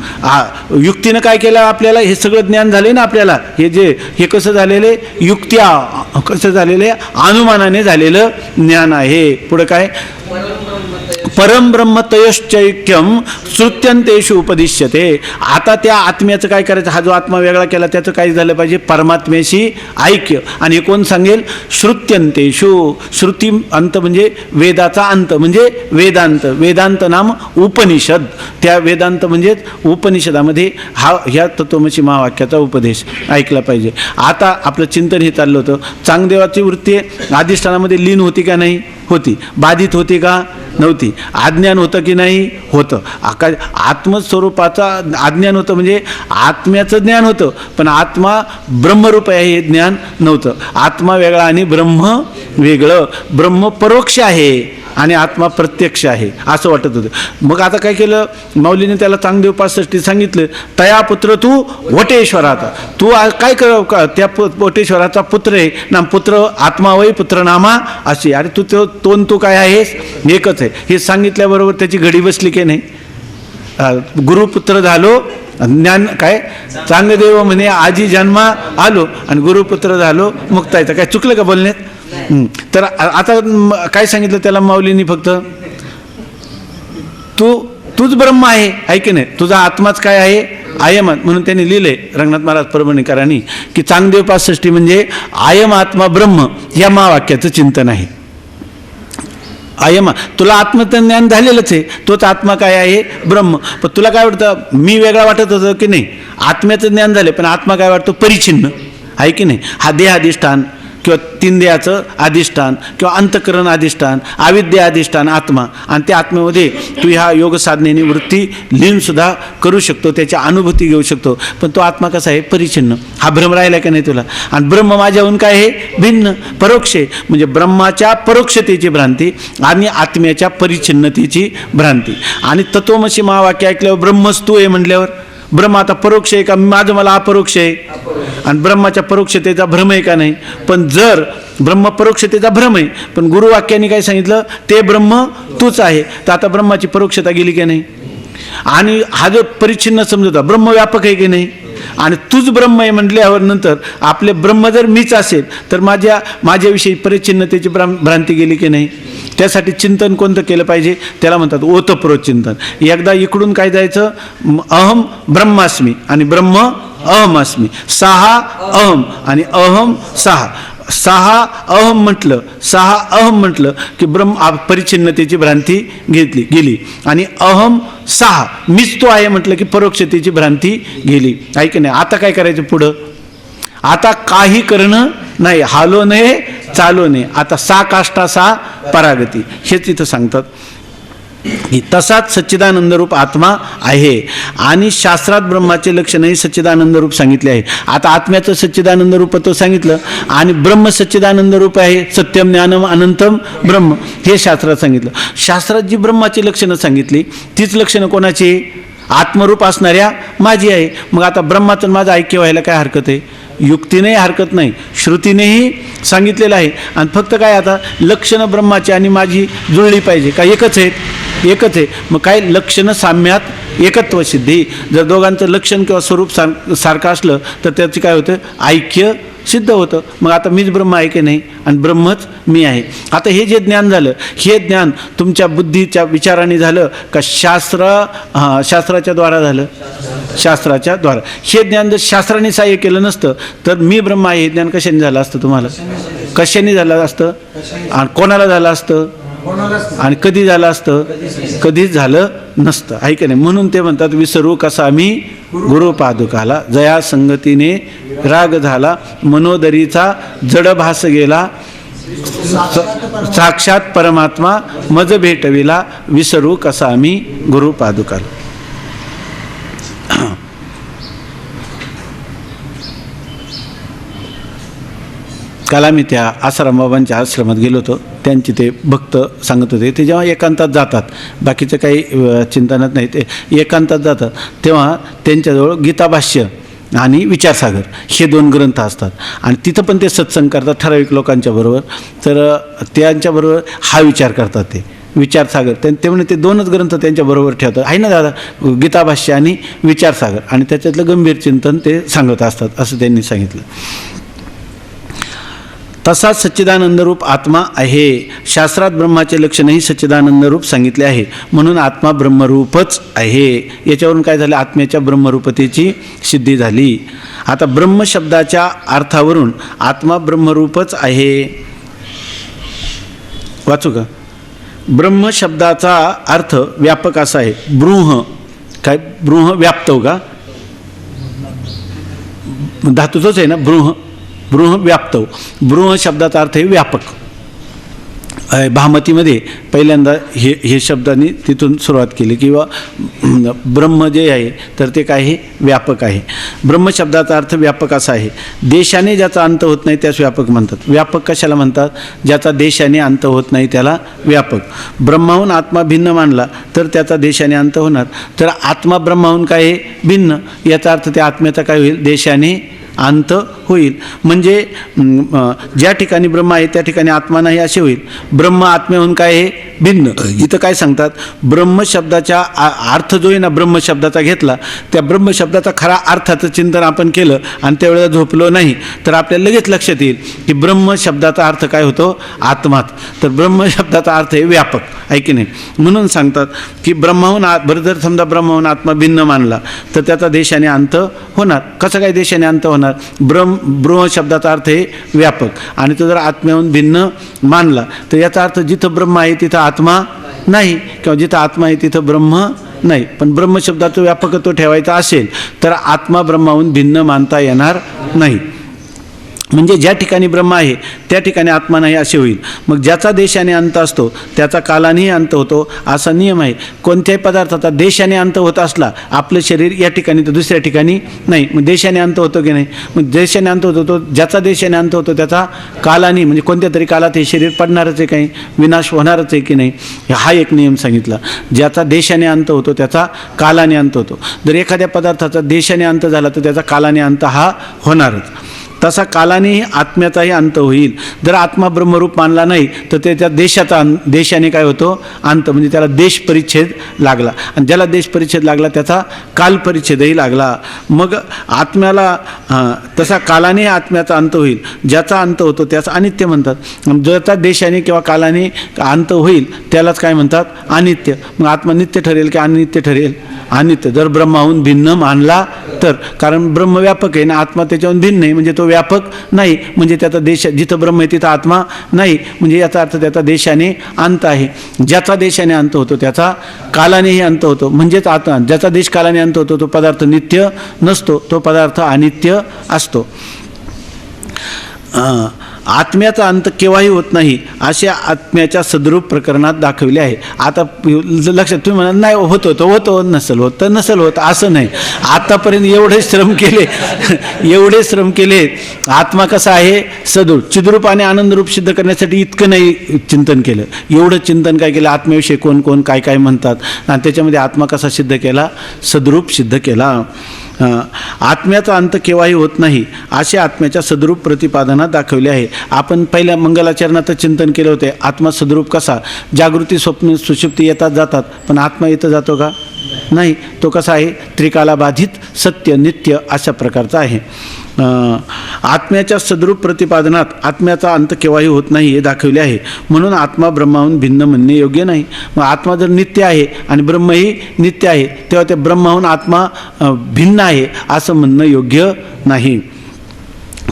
युक्तीनं काय केलं आपल्याला, हे सगळं ज्ञान झाले ना आपल्याला. हे कसं झालेले, युक्त्या कसं झालेले, अनुमानाने झालेलं ज्ञान आहे. पुढे काय, परमब्रह्मतयश्चैक्यम श्रुत्यंतेषु उपदिश्यते. आता त्या आत्म्याचं काय करायचं, हा जो आत्मा वेगळा केला त्याचं काय झालं पाहिजे, परमात्म्याशी ऐक्य. आणि हे कोण सांगेल, श्रुत्यंतेषु. श्रुती अंत म्हणजे वेदाचा अंत म्हणजे वेदांत. वेदांत नाम उपनिषद. त्या वेदांत म्हणजेच उपनिषदामध्ये ह्या तत्वमसी महावाक्याचा उपदेश ऐकला पाहिजे. आता आपलं चिंतन हे चाललं होतं, चांगदेवाची वृत्ती अधिष्ठानामध्ये लीन होती का नाही, होती. बाधित होती का, नव्हती. अज्ञान होतं की नाही, होतं. आत्मस्वरूपाचा अज्ञान होतं म्हणजे आत्म्याचं ज्ञान होतं, पण आत्मा ब्रह्मरूप आहे हे ज्ञान नव्हतं. आत्मा वेगळा आणि ब्रह्म वेगळं. ब्रह्म परोक्ष आहे आणि आत्मा प्रत्यक्ष आहे असं वाटत होतं. मग आता काय केलं माऊलीने, त्याला चांगदेव 65 सांगितलं, तया पुत्र तू वटेश्वराचा. तू काय कर, त्या वटेश्वराचा पुत्र आहे ना, पुत्र आत्मा वै पुत्र नामा अशी. अरे तू काय आहेस, एकच आहे. हे सांगितल्याबरोबर त्याची घडी बसली की नाही. गुरुपुत्र झालो, ज्ञान काय चांगदेव म्हणे आजी जन्मा आलो, आणि गुरुपुत्र झालो मुक्तायचं. काय चुकलं का बोलण्यात? तर आता काय सांगितलं त्याला माऊलींनी, फक्त तूच ब्रह्म आहे की नाही, तुझा आत्माच काय आहे, आयम. म्हणून त्यांनी लिहिलंय रंगनाथ महाराज परभणीकरांनी की चांगदेव 65 म्हणजे आयम आत्मा ब्रह्म या महावाक्याचं चिंतन आहे. आयमा, तुला आत्मज्ञान झालेलंच आहे, तोच आत्मा काय आहे, ब्रह्म. पण तुला काय वाटतं, मी वेगळा वाटत होतं की नाही, आत्म्याचं ज्ञान झाले, पण आत्मा काय वाटतो, परिच्छिन्न आहे की नाही. हा देहाधिष्ठान किंवा 3 देहाचं अधिष्ठान किंवा अंतःकरण अधिष्ठान, अविद्या अधिष्ठान आत्मा. आणि त्या आत्म्यामध्ये तू ह्या योग साधनेने वृत्ती लीनसुद्धा करू शकतो, त्याची अनुभूती घेऊ शकतो. पण तो आत्मा कसा आहे, परिच्छिन्न. हा भ्रम राहिला का नाही तुला. आणि ब्रह्म माझ्याहून काय आहे, भिन्न परोक्ष. म्हणजे ब्रह्माच्या परोक्षतेची भ्रांती आणि आत्म्याच्या परिच्छिन्नतेची भ्रांती. आणि तत्वमसी महावाक्य ऐकल्यावर ब्रह्मच तू आहे म्हटल्यावर ब्रह्म आता परोक्ष आहे का, माझं मला अपरोक्ष आहे. आणि ब्रह्माच्या परोक्षतेचा भ्रम आहे का नाही. पण जर ब्रह्म परोक्षतेचा भ्रम आहे, पण गुरुवाक्याने काय सांगितलं, ते ब्रह्म तूच आहे, तर आता ब्रह्माची परोक्षता गेली की नाही. आणि हा जो परिच्छिन्न समजता ब्रह्म व्यापक आहे की नाही. आणि तूच ब्रह्म आहे म्हटल्यावर नंतर आपले ब्रह्म जर मीच असेल तर माझ्याविषयी परिच्छिन्नतेची भ्रांती गेली की नाही. त्यासाठी चिंतन कोणतं केलं पाहिजे, त्याला म्हणतात ओतप्रोत चिंतन. एकदा इकडून काय जायचं, अहम ब्रह्मास्मी आणि ब्रह्म अहम अस्मी. 6 अहम आणि अहम 6. 6 अहम म्हटलं की ब्रह्म परिच्छिन्नतेची भ्रांती गेली. आणि अहम 6 मीच तो आहे म्हटलं की परोक्षतेची भ्रांती गेली. ऐक नाही. आता काय करायचं पुढं, आता काही करणं नाही, हालो नये चालो नये. आता 6 काष्टा 6 परागती, हेच इथं सांगतात. तसाच सच्चिदानंद रूप आत्मा आहे. आणि शास्त्रात ब्रह्माचे लक्षणही सच्चिदानंद रूप सांगितले आहे. आता आत्म्याचं सच्चिदानंद रूप तो सांगितलं, आणि ब्रह्म सच्चिदानंद रूप आहे, सत्यम ज्ञानम अनंतम ब्रह्म, हे शास्त्रात सांगितलं. शास्त्रात जी ब्रह्माची लक्षणं सांगितली तीच लक्षणं कोणाची, आत्मरूप असणाऱ्या माझी आहे. मग आता ब्रह्माचं माझं ऐक्य व्हायला काय हरकत आहे, युक्तीने हरकत नाही, श्रुतीनेही सांगितलेलं आहे. आणि फक्त काय आता लक्षणं ब्रह्माची आणि माझी जुळली पाहिजे का? एकच आहेत, एकच आहे. मग काय लक्षणं साम्यात एकत्व सिद्धी. जर दोघांचं लक्षण किंवा स्वरूप सारखं असलं तर त्याचं काय होतं? ऐक्य सिद्ध होतं. मग आता मीच ब्रह्म आहे की नाही आणि ब्रह्मच मी आहे. आता हे जे ज्ञान झालं, हे ज्ञान तुमच्या बुद्धीच्या विचाराने झालं का शास्त्राच्या द्वारा झालं? शास्त्राच्या द्वारा. हे ज्ञान जर शास्त्राने सहाय्य केलं नसतं तर मी ब्रह्म आहे हे ज्ञान कशाने झालं असतं तुम्हाला? कशाने झालं असतं? आणि कोणाला झालं असतं? आणि कधी झालं असतं? कधीच झालं नसतं, आहे की नाही? म्हणून ते म्हणतात विसरू कसा मी गुरु पादुकाला, जया संगतीने राग झाला, मनोदरीचा जडभास गेला, साक्षात परमात्मा मज भेटविला, विसरू कसा मी गुरु पादुकाला. काल आम्ही त्या आसाराम बाबांच्या आश्रमात गेलो होतो. त्यांचे ते भक्त सांगत होते ते जेव्हा एकांतात जातात, बाकीचं काही चिंतनात नाही, ते एकांतात जातात तेव्हा त्यांच्याजवळ गीताभाष्य आणि विचारसागर हे 2 ग्रंथ असतात. आणि तिथं पण ते सत्संग करतात ठराविक लोकांच्या बरोबर. तर त्यांच्याबरोबर हा विचार करतात ते विचारसागर. ते म्हणे ते 2च ग्रंथ त्यांच्याबरोबर ठेवतात. आहे ना दादा, गीताभाष्य आणि विचारसागर, आणि त्याच्यातलं गंभीर चिंतन ते सांगत असतात असं त्यांनी सांगितलं. तसाच सच्चिदानंदरूप आत्मा आहे. शास्त्रात ब्रह्माचे लक्षणही सच्चिदानंदरूप सांगितले आहे. म्हणून आत्मा ब्रह्मरूपच आहे. याच्यावरून काय झालं? आत्म्याच्या ब्रह्मरूपतेची सिद्धी झाली. आता ब्रह्म शब्दाच्या अर्थावरून आत्मा ब्रह्मरूपच आहे. वाचू का? ब्रह्म शब्दाचा अर्थ व्यापक असा आहे. बृह काय? बृह व्याप्त का? धातूचंच आहे ना बृह. बृह व्याप्त. बृह शब्दाचा अर्थ आहे व्यापक. भामतीमध्ये पहिल्यांदा हे शब्दांनी तिथून सुरुवात केली किंवा ब्रह्म जे आहे तर ते काय आहे? व्यापक आहे. ब्रह्म शब्दाचा अर्थ व्यापक असा आहे. देशाने ज्याचा अंत होत नाही त्यास व्यापक म्हणतात. व्यापक कशाला म्हणतात? ज्याचा देशाने अंत होत नाही त्याला व्यापक. ब्रह्माहून आत्मा भिन्न मानला तर त्याचा देशाने अंत होणार. तर आत्मा ब्रह्माहून काय आहे? भिन्न. याचा अर्थ त्या आत्म्याचा काय होईल? देशाने अंत होईल. म्हणजे ज्या ठिकाणी ब्रह्म आहे त्या ठिकाणी आत्मा नाही असे होईल. ब्रह्म आत्म्याहून काय आहे? भिन्न. इथं काय सांगतात? ब्रह्म शब्दाचा अर्थ जो आहे ना ब्रह्म शब्दाचा घेतला, त्या ब्रह्म शब्दाचा खरा अर्थाचं चिंतन आपण केलं आणि त्यावेळेला झोपलो नाही तर आपल्याला लगेच लक्षात येईल की ब्रह्म शब्दाचा अर्थ काय होतो? आत्मात. तर ब्रह्म शब्दाचा अर्थ आहे व्यापक, आहे की नाही? म्हणून सांगतात की ब्रह्माहून बरं जर समजा ब्रह्माहून आत्मा भिन्न मानला तर त्याचा देशाने अंत होणार. कसं काय देशाने अंत होणार? ब्रह्म शब्दाचा अर्थ आहे व्यापक आणि तो जर आत्म्याहून भिन्न मानला तर याचा अर्थ जिथं ब्रह्म आहे तिथं आत्मा नाही किंवा जिथं आत्मा आहे तिथं ब्रह्म नाही. पण ब्रह्म शब्दाचं व्यापकत्व ठेवायचं असेल तर आत्मा ब्रह्माहून भिन्न मानता येणार नाही. म्हणजे ज्या ठिकाणी ब्रह्म आहे त्या ठिकाणी आत्मा नाही असे होईल. मग ज्याचा देशाने अंत असतो त्याचा कालानेही अंत होतो असा नियम आहे. कोणत्याही पदार्थाचा देशाने अंत होत असला, आपलं शरीर या ठिकाणी तर दुसऱ्या ठिकाणी नाही, मग देशाने अंत होतो की नाही? मग देशाने अंत होतो तो ज्याचा देशाने अंत होतो त्याचा कालाने म्हणजे कोणत्या तरी कालात हे शरीर पडणारच आहे, काही विनाश होणारच आहे की नाही? हा एक नियम सांगितला. ज्याचा देशाने अंत होतो त्याचा कालाने अंत होतो. जर एखाद्या पदार्थाचा देशाने अंत झाला तर त्याचा कालाने अंत हा होणारच. तसा कालानेही आत्म्याचाही अंत होईल. जर आत्मा ब्रह्मरूप मानला नाही तर त्याच्या देशाने काय होतो? अंत. म्हणजे त्याला देश परिच्छेद लागला आणि ज्याला देश परिच्छेद लागला त्याचा काल परिच्छेदही लागला. मग आत्म्याला तसा कालाने आत्म्याचा अंत होईल. ज्याचा अंत होतो त्याचा अनित्य म्हणतात. ज्याचा देशाने किंवा कालाने अंत होईल त्यालाच काय म्हणतात? अनित्य. मग आत्मा नित्य ठरेल की अनित्य ठरेल? अनित्य. जर ब्रह्माहून भिन्न मानला तर, कारण ब्रह्म व्यापक आहे ना, आत्मा त्याच्याहून भिन्न आहे म्हणजे तो व्यापक नाही. म्हणजे त्याचा देश जिथं ब्रह्म आहे तिथं आत्मा नाही. म्हणजे याचा अर्थ त्याचा देशाने अंत आहे. ज्याचा देशाने अंत होतो त्याचा कालानेही अंत होतो. म्हणजेच आता ज्याचा देश कालाने अंत होतो तो पदार्थ नित्य नसतो, तो पदार्थ अनित्य असतो. आत्म्याचा अंत केव्हाही होत नाही असे आत्म्याच्या सद्रूप प्रकरणात दाखविले आहे. आता लक्षात तुम्ही म्हणा नाही होतो नसेल होत तर नसेल होत असं नाही. आतापर्यंत एवढे श्रम केले आत्मा कसा आहे? सद्रूप चिद्रूप आणि आनंदरूप सिद्ध करण्यासाठी इतकं नाही चिंतन केलं. एवढं चिंतन काय केलं? आत्म्याविषयी कोण कोण काय काय म्हणतात आणि त्याच्यामध्ये आत्मा कसा सिद्ध केला? सद्रूप सिद्ध केला. आत्म्याचा अंत केव्हाही होत नाही असे आत्म्याच्या सद्रूप प्रतिपादनात दाखवले आहे. आपण पहिल्या मंगलाचरणात चिंतन केले होते, आत्मा सद्रूप कसा. जागृती स्वप्न सुषुप्ती येतात जातात, पण आत्मा येतं जातो का? नाही. तो कसा आहे? त्रिकालाबाधित सत्य नित्य अशा प्रकारचा आहे. आत्म्याच्या सद्रूप प्रतिपादनात आत्म्याचा अंत केव्हाही होत नाही हे दाखवले आहे. म्हणून आत्मा ब्रह्माहून भिन्न म्हणणे योग्य नाही. मग आत्मा जर नित्य आहे आणि ब्रह्मही नित्य आहे, तेव्हा त्या ब्रह्माहून आत्मा भिन्न आहे असं म्हणणं योग्य नाही.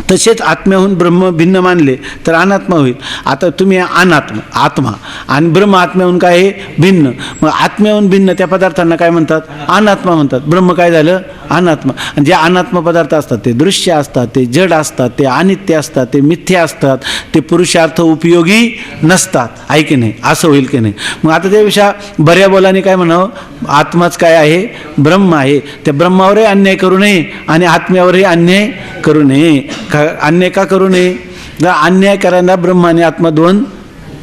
तसेच आत्म्याहून ब्रह्म भिन्न मानले तर अनात्मा होईल. आता तुम्ही आत्मा आणि ब्रह्म आत्म्याहून काय आहे? भिन्न. मग आत्म्याहून भिन्न त्या पदार्थांना काय म्हणतात? अनात्मा म्हणतात. ब्रह्म काय झालं? अनात्मा. आणि जे अनात्मा पदार्थ असतात ते दृश्य असतात, ते जड असतात, ते अनित्य असतात, ते मिथ्या असतात, ते पुरुषार्थ उपयोगी नसतात. आहे की नाही? असं होईल की नाही? मग आता त्यापेक्षा बऱ्या बोलाने काय म्हणावं? आत्माच काय आहे? ब्रह्म आहे. त्या ब्रह्मावरही अन्याय करू नये आणि आत्म्यावरही अन्याय करू नये. अन्याय का करू नये? जर अन्याय करायला ब्रह्म आणि आत्मा दोन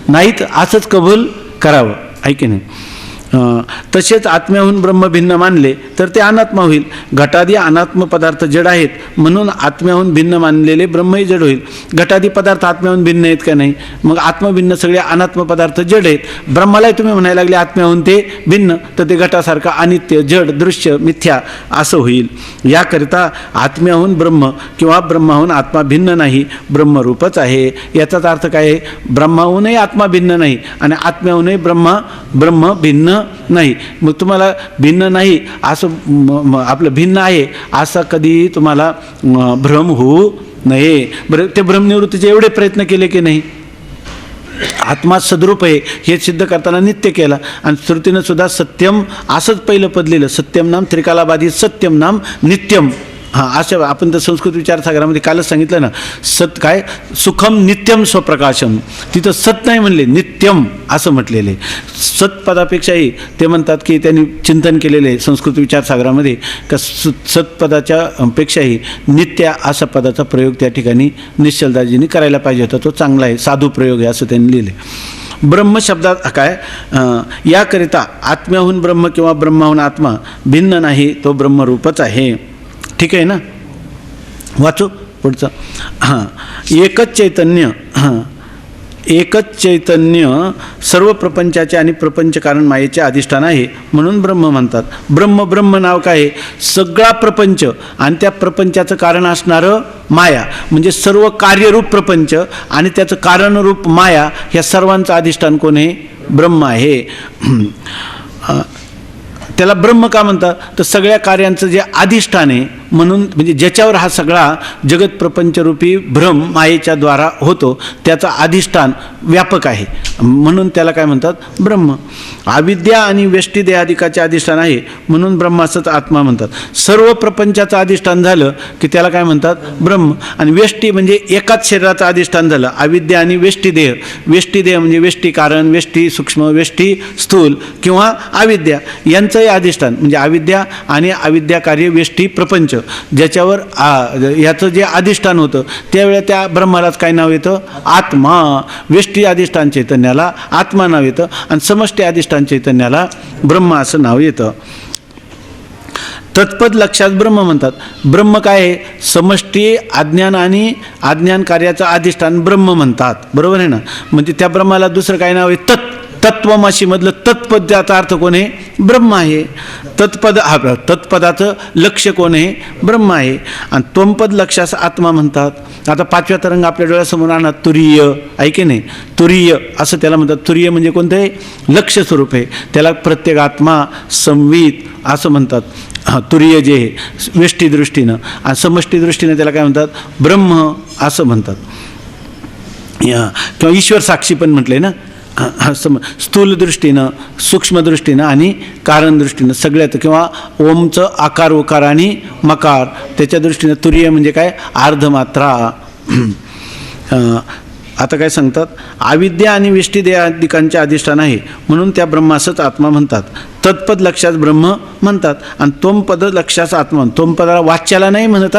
नाहीत असंच कबूल करावं. आहे की नाही? तसेच आत्म्याहून ब्रह्म भिन्न मानले तर ते अनात्मा होईल. घटादी अनात्म पदार्थ जड आहेत म्हणून आत्म्याहून भिन्न मानलेले ब्रह्मही जड होईल. घटादी पदार्थ आत्म्याहून भिन्न आहेत का नाही? मग आत्मभिन्न सगळे अनात्म पदार्थ जड आहेत. ब्रह्मालाही तुम्ही म्हणायला लागले आत्म्याहून ते भिन्न, तर ते घटासारखं अनित्य जड दृश्य मिथ्या असं होईल. याकरिता आत्म्याहून ब्रह्म किंवा ब्रह्माहून आत्मा भिन्न नाही, ब्रह्मरूपच आहे. याचाच अर्थ काय आहे? ब्रह्माहूनही आत्मा भिन्न नाही आणि आत्म्याहूनही ब्रह्म भिन्न नाही. मग तुम्हाला भिन्न नाही असं आपलं भिन्न आहे असा कधी तुम्हाला भ्रम होऊ नये. बरं, ते भ्रमनिवृत्तीचे एवढे प्रयत्न केले की नाही? आत्मा सद्रूप आहे हे सिद्ध करताना नित्य केला आणि श्रुतीनं सुद्धा सत्यम असंच पहिलं पद लिहिलं. सत्यम नाम त्रिकालाबाधित सत्यम नाम नित्यम. हां, असं आपण तर संस्कृत विचारसागरामध्ये कालच सांगितलं ना, सत काय सुखम नित्यम स्वप्रकाशम. तिथं सत नाही म्हणले, नित्यम असं म्हटलेलं आहे. सत्पदापेक्षाही ते म्हणतात की त्यांनी चिंतन केलेलं आहे संस्कृत विचारसागरामध्ये का सत्पदाच्या पेक्षाही नित्य असा पदाचा प्रयोग त्या ठिकाणी निश्चलदासजींनी करायला पाहिजे होता. तो चांगला आहे, साधू प्रयोग आहे असं त्यांनी लिहिले. ब्रह्म शब्दात काय याकरिता आत्म्याहून ब्रह्म किंवा ब्रह्माहून आत्मा भिन्न नाही, तो ब्रह्मरूपच आहे. ठीक आहे ना? वाचू पुढचं. हां, एकच चैतन्य सर्व प्रपंचाचे आणि प्रपंच कारण मायेचे अधिष्ठान आहे म्हणून ब्रह्म म्हणतात. ब्रह्म नाव काय आहे? सगळा प्रपंच आणि त्या प्रपंचाचं कारण असणारं माया, म्हणजे सर्व कार्यरूप प्रपंच आणि त्याचं कारणरूप माया, ह्या सर्वांचं अधिष्ठान कोण आहे? ब्रह्म आहे. त्याला ब्रह्म का म्हणतात? तर सगळ्या कार्यांचं जे अधिष्ठान आहे म्हणून, म्हणजे ज्याच्यावर हा सगळा जगत प्रपंचरूपी भ्रम मायेच्या द्वारा होतो त्याचा अधिष्ठान व्यापक आहे म्हणून त्याला काय म्हणतात? ब्रह्म. अविद्या आणि व्यष्टी देहादिकाचे अधिष्ठान आहे म्हणून ब्रह्माचंच आत्मा म्हणतात. सर्व प्रपंचाचं अधिष्ठान झालं की त्याला काय म्हणतात? ब्रह्म. आणि व्यष्टी म्हणजे एकाच शरीराचं अधिष्ठान झालं. अविद्या आणि व्यष्टी देह म्हणजे व्यष्टी कारण, व्यष्टी सूक्ष्म, व्यष्टी स्थूल किंवा अविद्या यांचंही अधिष्ठान म्हणजे अविद्या आणि अविद्या कार्य व्यष्टी प्रपंच, ज्याच्यावर याचं जे अधिष्ठान होतं त्यावेळेला त्या ब्रह्मालाच काय नाव येतं? आत्मा. व्यष्टी अधिष्ठान चैतन्याला आत्मा नाव येतं आणि समष्टी अधिष्ठान चैतन्याला ब्रह्म असं नाव येतं. तत्पद लक्षात ब्रह्म म्हणतात. ब्रह्म काय आहे? समष्टी अज्ञान आणि अज्ञान कार्याचं अधिष्ठान ब्रह्म म्हणतात. बरोबर आहे ना? म्हणजे त्या ब्रह्माला दुसरं काय नाव आहे? तत्त्वमशीमधलं तत्पद, त्याचा अर्थ कोण आहे? ब्रह्म आहे. तत्पदाचं लक्ष्य कोण आहे? ब्रह्म आहे. आणि त्वमपद लक्षास आत्मा म्हणतात. आता पाचव्या तरंग आपल्या डोळ्यासमोर आणा, तुरीय. ऐके नाही? तुरीय असं त्याला म्हणतात. तुरीय म्हणजे कोणतं आहे? लक्ष्य स्वरूप आहे. त्याला प्रत्येक आत्मा संवित असं म्हणतात. तुरीय जे आहे व्यष्टी दृष्टीनं आणि समष्टी दृष्टीनं त्याला काय म्हणतात? ब्रह्म असं म्हणतात. किंवा ईश्वर साक्षी पण म्हटलंय ना. स्थूल दृष्टीनं, सूक्ष्म दृष्टीनं आणि कारण दृष्टीनं सगळ्यात, किंवा ओमचं आकार उकार आणि मकार त्याच्या दृष्टीनं तुरीय म्हणजे काय? अर्धमात्रा. आता काय सांगतात? अविद्या आणि व्यष्टी देहादिकांचे अधिष्ठान आहे म्हणून त्या ब्रह्मासच आत्मा म्हणतात. तत्पद लक्षात ब्रह्म म्हणतात आणि त्वमपद लक्षात आत्मा. त्वमपदाला वाच्याला नाही म्हणत.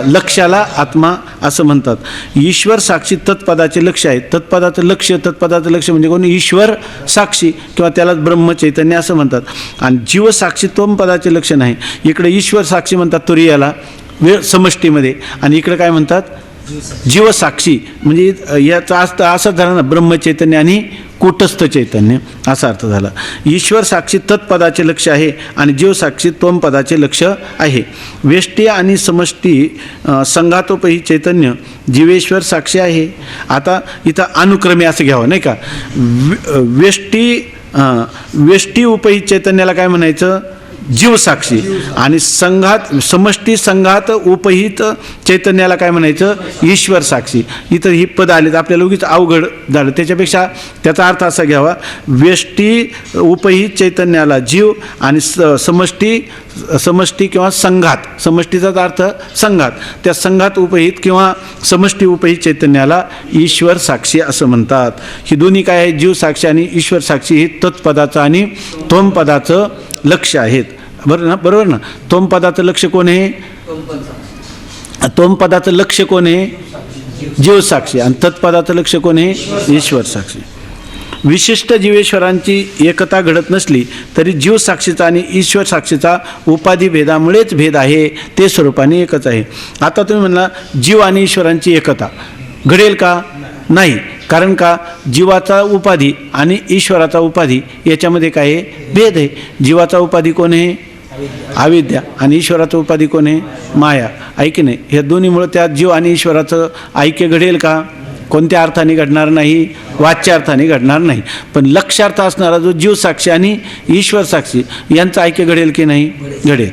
लक्ष्याला आत्मा असं म्हणतात. ईश्वर साक्षी तत्पदाचे लक्ष आहे. तत्पदाचं लक्ष म्हणजे कोण? ईश्वर साक्षी किंवा त्याला ब्रह्मचैतन्य असं म्हणतात. आणि जीव साक्षी त्वम पदाचे लक्ष नाही. इकडे ईश्वर साक्षी म्हणतात तुरीयाला समष्टीमध्ये, आणि इकडे काय म्हणतात? जीवसाक्षी. म्हणजे याचा अर्थ असा झाला ना, ब्रह्मचैतन्य आणि कूटस्थ चैतन्य असा अर्थ झाला. ईश्वर साक्षी तत्पदाचे लक्ष आहे आणि जीवसाक्षी त्वम पदाचे लक्ष आहे. व्यष्टी आणि समष्टी संघातोपही चैतन्य जीवेश्वर साक्षी आहे. आता इथं अनुक्रमे असं घ्यावं नाही का. व्यष्टी उपहित चैतन्याला काय म्हणायचं? जीवसाक्षी. आणि समष्टी संघात उपहित चैतन्याला काय म्हणायचं? ईश्वर साक्षी. इथं ही पद आलीत आपल्याला उगीच अवघड झालं. त्याच्यापेक्षा त्याचा अर्थ असा घ्यावा, व्यष्टी उपहित चैतन्याला जीव आणि समष्टी किंवा संघात, समष्टीचा अर्थ संघात, त्या संघात उपहित किंवा समष्टी उपहित चैतन्याला ईश्वर साक्षी असं म्हणतात. ही दोन्ही काय आहे? जीव साक्षी आणि ईश्वर साक्षी हे तत्पदाचं आणि त्वम पदाचं लक्ष आहेत. बरोबर ना. त्वम पदाचं लक्ष कोण आहे? त्वम पदाचं लक्ष कोण आहे? जीव साक्षी. आणि तत्पदाचं लक्ष कोण आहे? ईश्वर साक्षी. विशिष्ट जीवेश्वरांची एकता घडत नसली तरी जीव साक्षीचा आणि ईश्वर साक्षीचा उपाधी भेदामुळेच भेद आहे, ते स्वरूपाने एकच आहे. आता तुम्ही म्हणला जीव आणि ईश्वरांची एकता घडेल का? नाही. कारण का? जीवाचा उपाधी आणि ईश्वराचा उपाधी याच्यामध्ये काय आहे? भेद आहे. जीवाचा उपाधी कोण आहे? अविद्या. आणि ईश्वराचा उपाधी कोण आहे? माया. ऐक नाही. ह्या दोन्हीमुळे त्या जीव आणि ईश्वराचं ऐक्य घडेल का? कोणत्या अर्थाने घडणार नाही? वाच्यार्थाने घडणार नाही. पण लक्षार्थ असणारा जो जीव साक्षी आणि ईश्वर साक्षी यांचं ऐक्य घडेल की नाही? घडेल.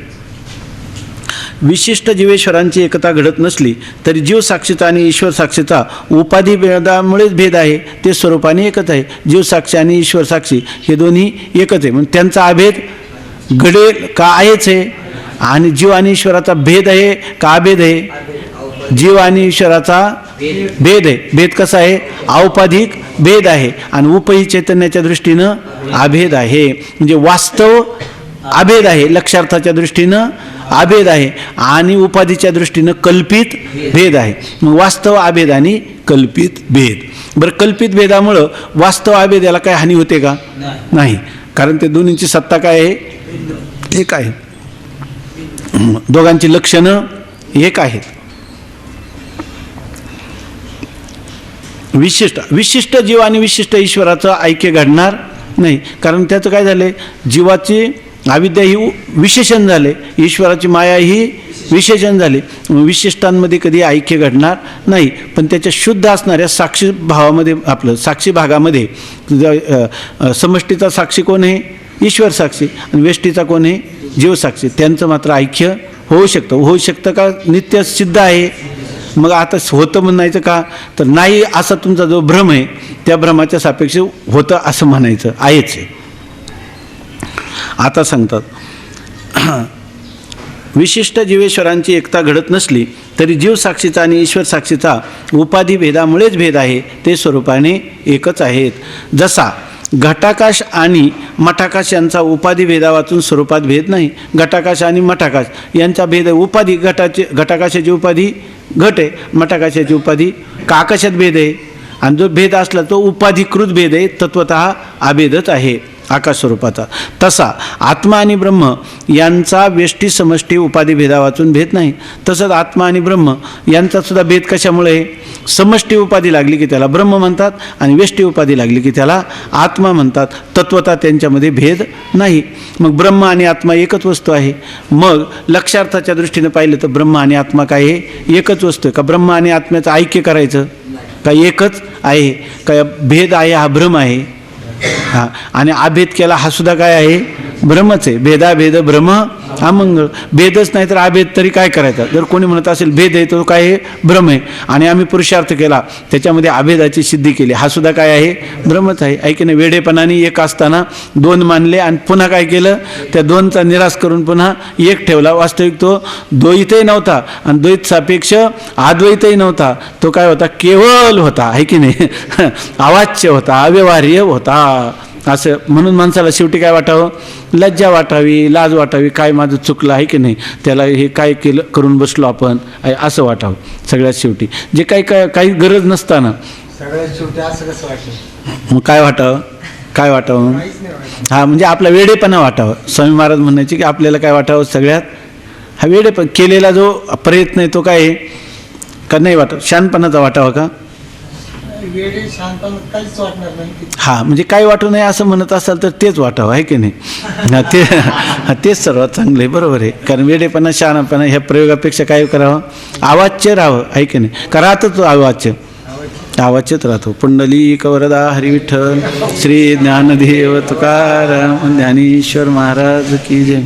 विशिष्ट जीवेश्वरांची एकता घडत नसली तरी जीव साक्षीचा आणि ईश्वर साक्षीचा उपाधी भेदामुळेच भेद आहे, ते स्वरूपाने एकच आहे. जीव साक्षी आणि ईश्वर साक्षी हे दोन्ही एकच आहे. म्हणजे त्यांचा अभेद घडेल का? आहेच आहे. आणि जीव आणि ईश्वराचा भेद आहे का अभेद आहे? जीव आणि ईश्वराचा भेद आहे. भेद कसा आहे? औपाधिक भेद आहे. आणि उपही चैतन्याच्या दृष्टीनं अभेद आहे. म्हणजे वास्तव अभेद आहे, लक्षार्थाच्या दृष्टीनं अभेद आहे, आणि उपाधीच्या दृष्टीनं कल्पित भेद आहे. मग वास्तव अभेद आणि कल्पित भेद. बरं, कल्पित भेदामुळं वास्तव अभेद याला काय हानी होते का? नाही. कारण ते दोन्हींची सत्ता काय आहे? एक आहे. दोघांची लक्षणं एक आहेत. विशिष्ट जीव आणि विशिष्ट ईश्वराचं ऐक्य घडणार नाही. कारण त्याचं काय झाले? जीवाची अविद्या ही विशेषण झाले, ईश्वराची माया ही विशेषण झाले. विशिष्टांमध्ये कधी ऐक्य घडणार नाही. पण त्याच्या शुद्ध असणाऱ्या साक्षी भावामध्ये, आपलं साक्षी भागामध्ये समष्टीचा साक्षी कोण आहे? ईश्वर साक्षी. आणि व्यष्टीचा कोण आहे? जीव साक्षी. त्यांचं मात्र ऐक्य होऊ शकतं का? नित्य सिद्ध आहे. मग आता होतं म्हणायचं का? तर नाही, असा तुमचा जो भ्रम आहे त्या भ्रमाच्या सापेक्ष होतं असं म्हणायचं आहेच आहे. आता सांगतात, विशिष्ट जीवेश्वरांची एकता घडत नसली तरी जीव साक्षीचा आणि ईश्वर साक्षीचा उपाधी भेदामुळेच भेद आहे, ते स्वरूपाने एकच आहेत. जसा घटाकाश आणि मठाकाश यांचा उपाधी भेदावाचून स्वरूपात भेद नाही. घटाकाश आणि मठाकाश यांचा भेद आहे. उपाधी घटाकाशाची उपाधी घट आहे, मठाकाशाची उपाधी आकाशात भेद आहे. आणि जो भेद असला तो उपाधिकृत भेद आहे, तत्वतः अभेदच आहे आकाश स्वरूपाचा. तसा आत्मा आणि ब्रह्म यांचा व्यष्टी समष्टी उपाधी भेदा वाचून भेद नाही. तसंच आत्मा आणि ब्रह्म यांचा सुद्धा भेद कशामुळे? समष्टी उपाधी लागली की त्याला ब्रह्म म्हणतात, आणि व्यष्टी उपाधी लागली की त्याला आत्मा म्हणतात. तत्वतः त्यांच्यामध्ये भेद नाही. मग ब्रह्म आणि आत्मा एकच वस्तू आहे. मग लक्षार्थाच्या दृष्टीने पाहिलं तर ब्रह्म आणि आत्मा काय आहे? एकच वस्तू आहे का? ब्रह्म आणि आत्म्याचं ऐक्य करायचं का? एकच आहे का? भेद आहे हा भ्रम आहे. हां, आणि अभेद केला हा सुद्धा काय आहे? भ्रमच आहे. भेदाभेद भ्रम अमंगळ. भेदच नाही तर अभेद तरी काय करायचा? जर कोणी म्हणत असेल भेद आहे तो काय आहे? भ्रम आहे. आणि आम्ही पुरुषार्थ केला, त्याच्यामध्ये अभेदाची सिद्धी केली, हा सुद्धा काय आहे? भ्रमच आहे. ऐक नाही, वेडेपणाने एक असताना दोन मानले आणि पुन्हा काय केलं? त्या दोनचा निराश करून पुन्हा एक ठेवला. वास्तविक तो द्वैतही नव्हता आणि द्वैत सापेक्ष अद्वैतही नव्हता. तो काय होता? केवळ होता. आहे की नाही? अवाच्य होता, अव्यवहार्य होता. असं म्हणून माणसाला शेवटी काय वाटावं, लज्जा वाटावी, लाज वाटावी, काय माझं चुकलं आहे की नाही, त्याला हे काय केलं करून बसलो आपण असं वाटावं सगळ्यात शेवटी. जे काही गरज नसताना सगळ्यात शेवटी असं कसं वाटलं? मग काय वाटावं, काय वाटावं? काहीच नाही वाटलं. हा म्हणजे आपला वेडेपणा वाटावं. स्वामी महाराज म्हणायचे की आपल्याला काय वाटावं सगळ्यात, हा वेडेपण केलेला जो प्रयत्न आहे तो काय आहे का नाही वाटत, शहाणपणाचा वाटावा का? वेळे शांतपण काहीच वाटणार नाही. हा म्हणजे काय वाटू नये असं म्हणत असाल तर तेच वाटावं आहे की नाही. तेच सर्वात चांगलं आहे, बरोबर आहे. कारण वेडेपणा शहाणपणा ह्या प्रयोगापेक्षा काय करावं, आवाच्य राहावं आहे की नाही. का राहतच आवाच्यच राहतो. पुंडलिक वरदा हरी विठ्ठल, श्री ज्ञानदेव तुकाराम, ज्ञानेश्वर महाराज की जय.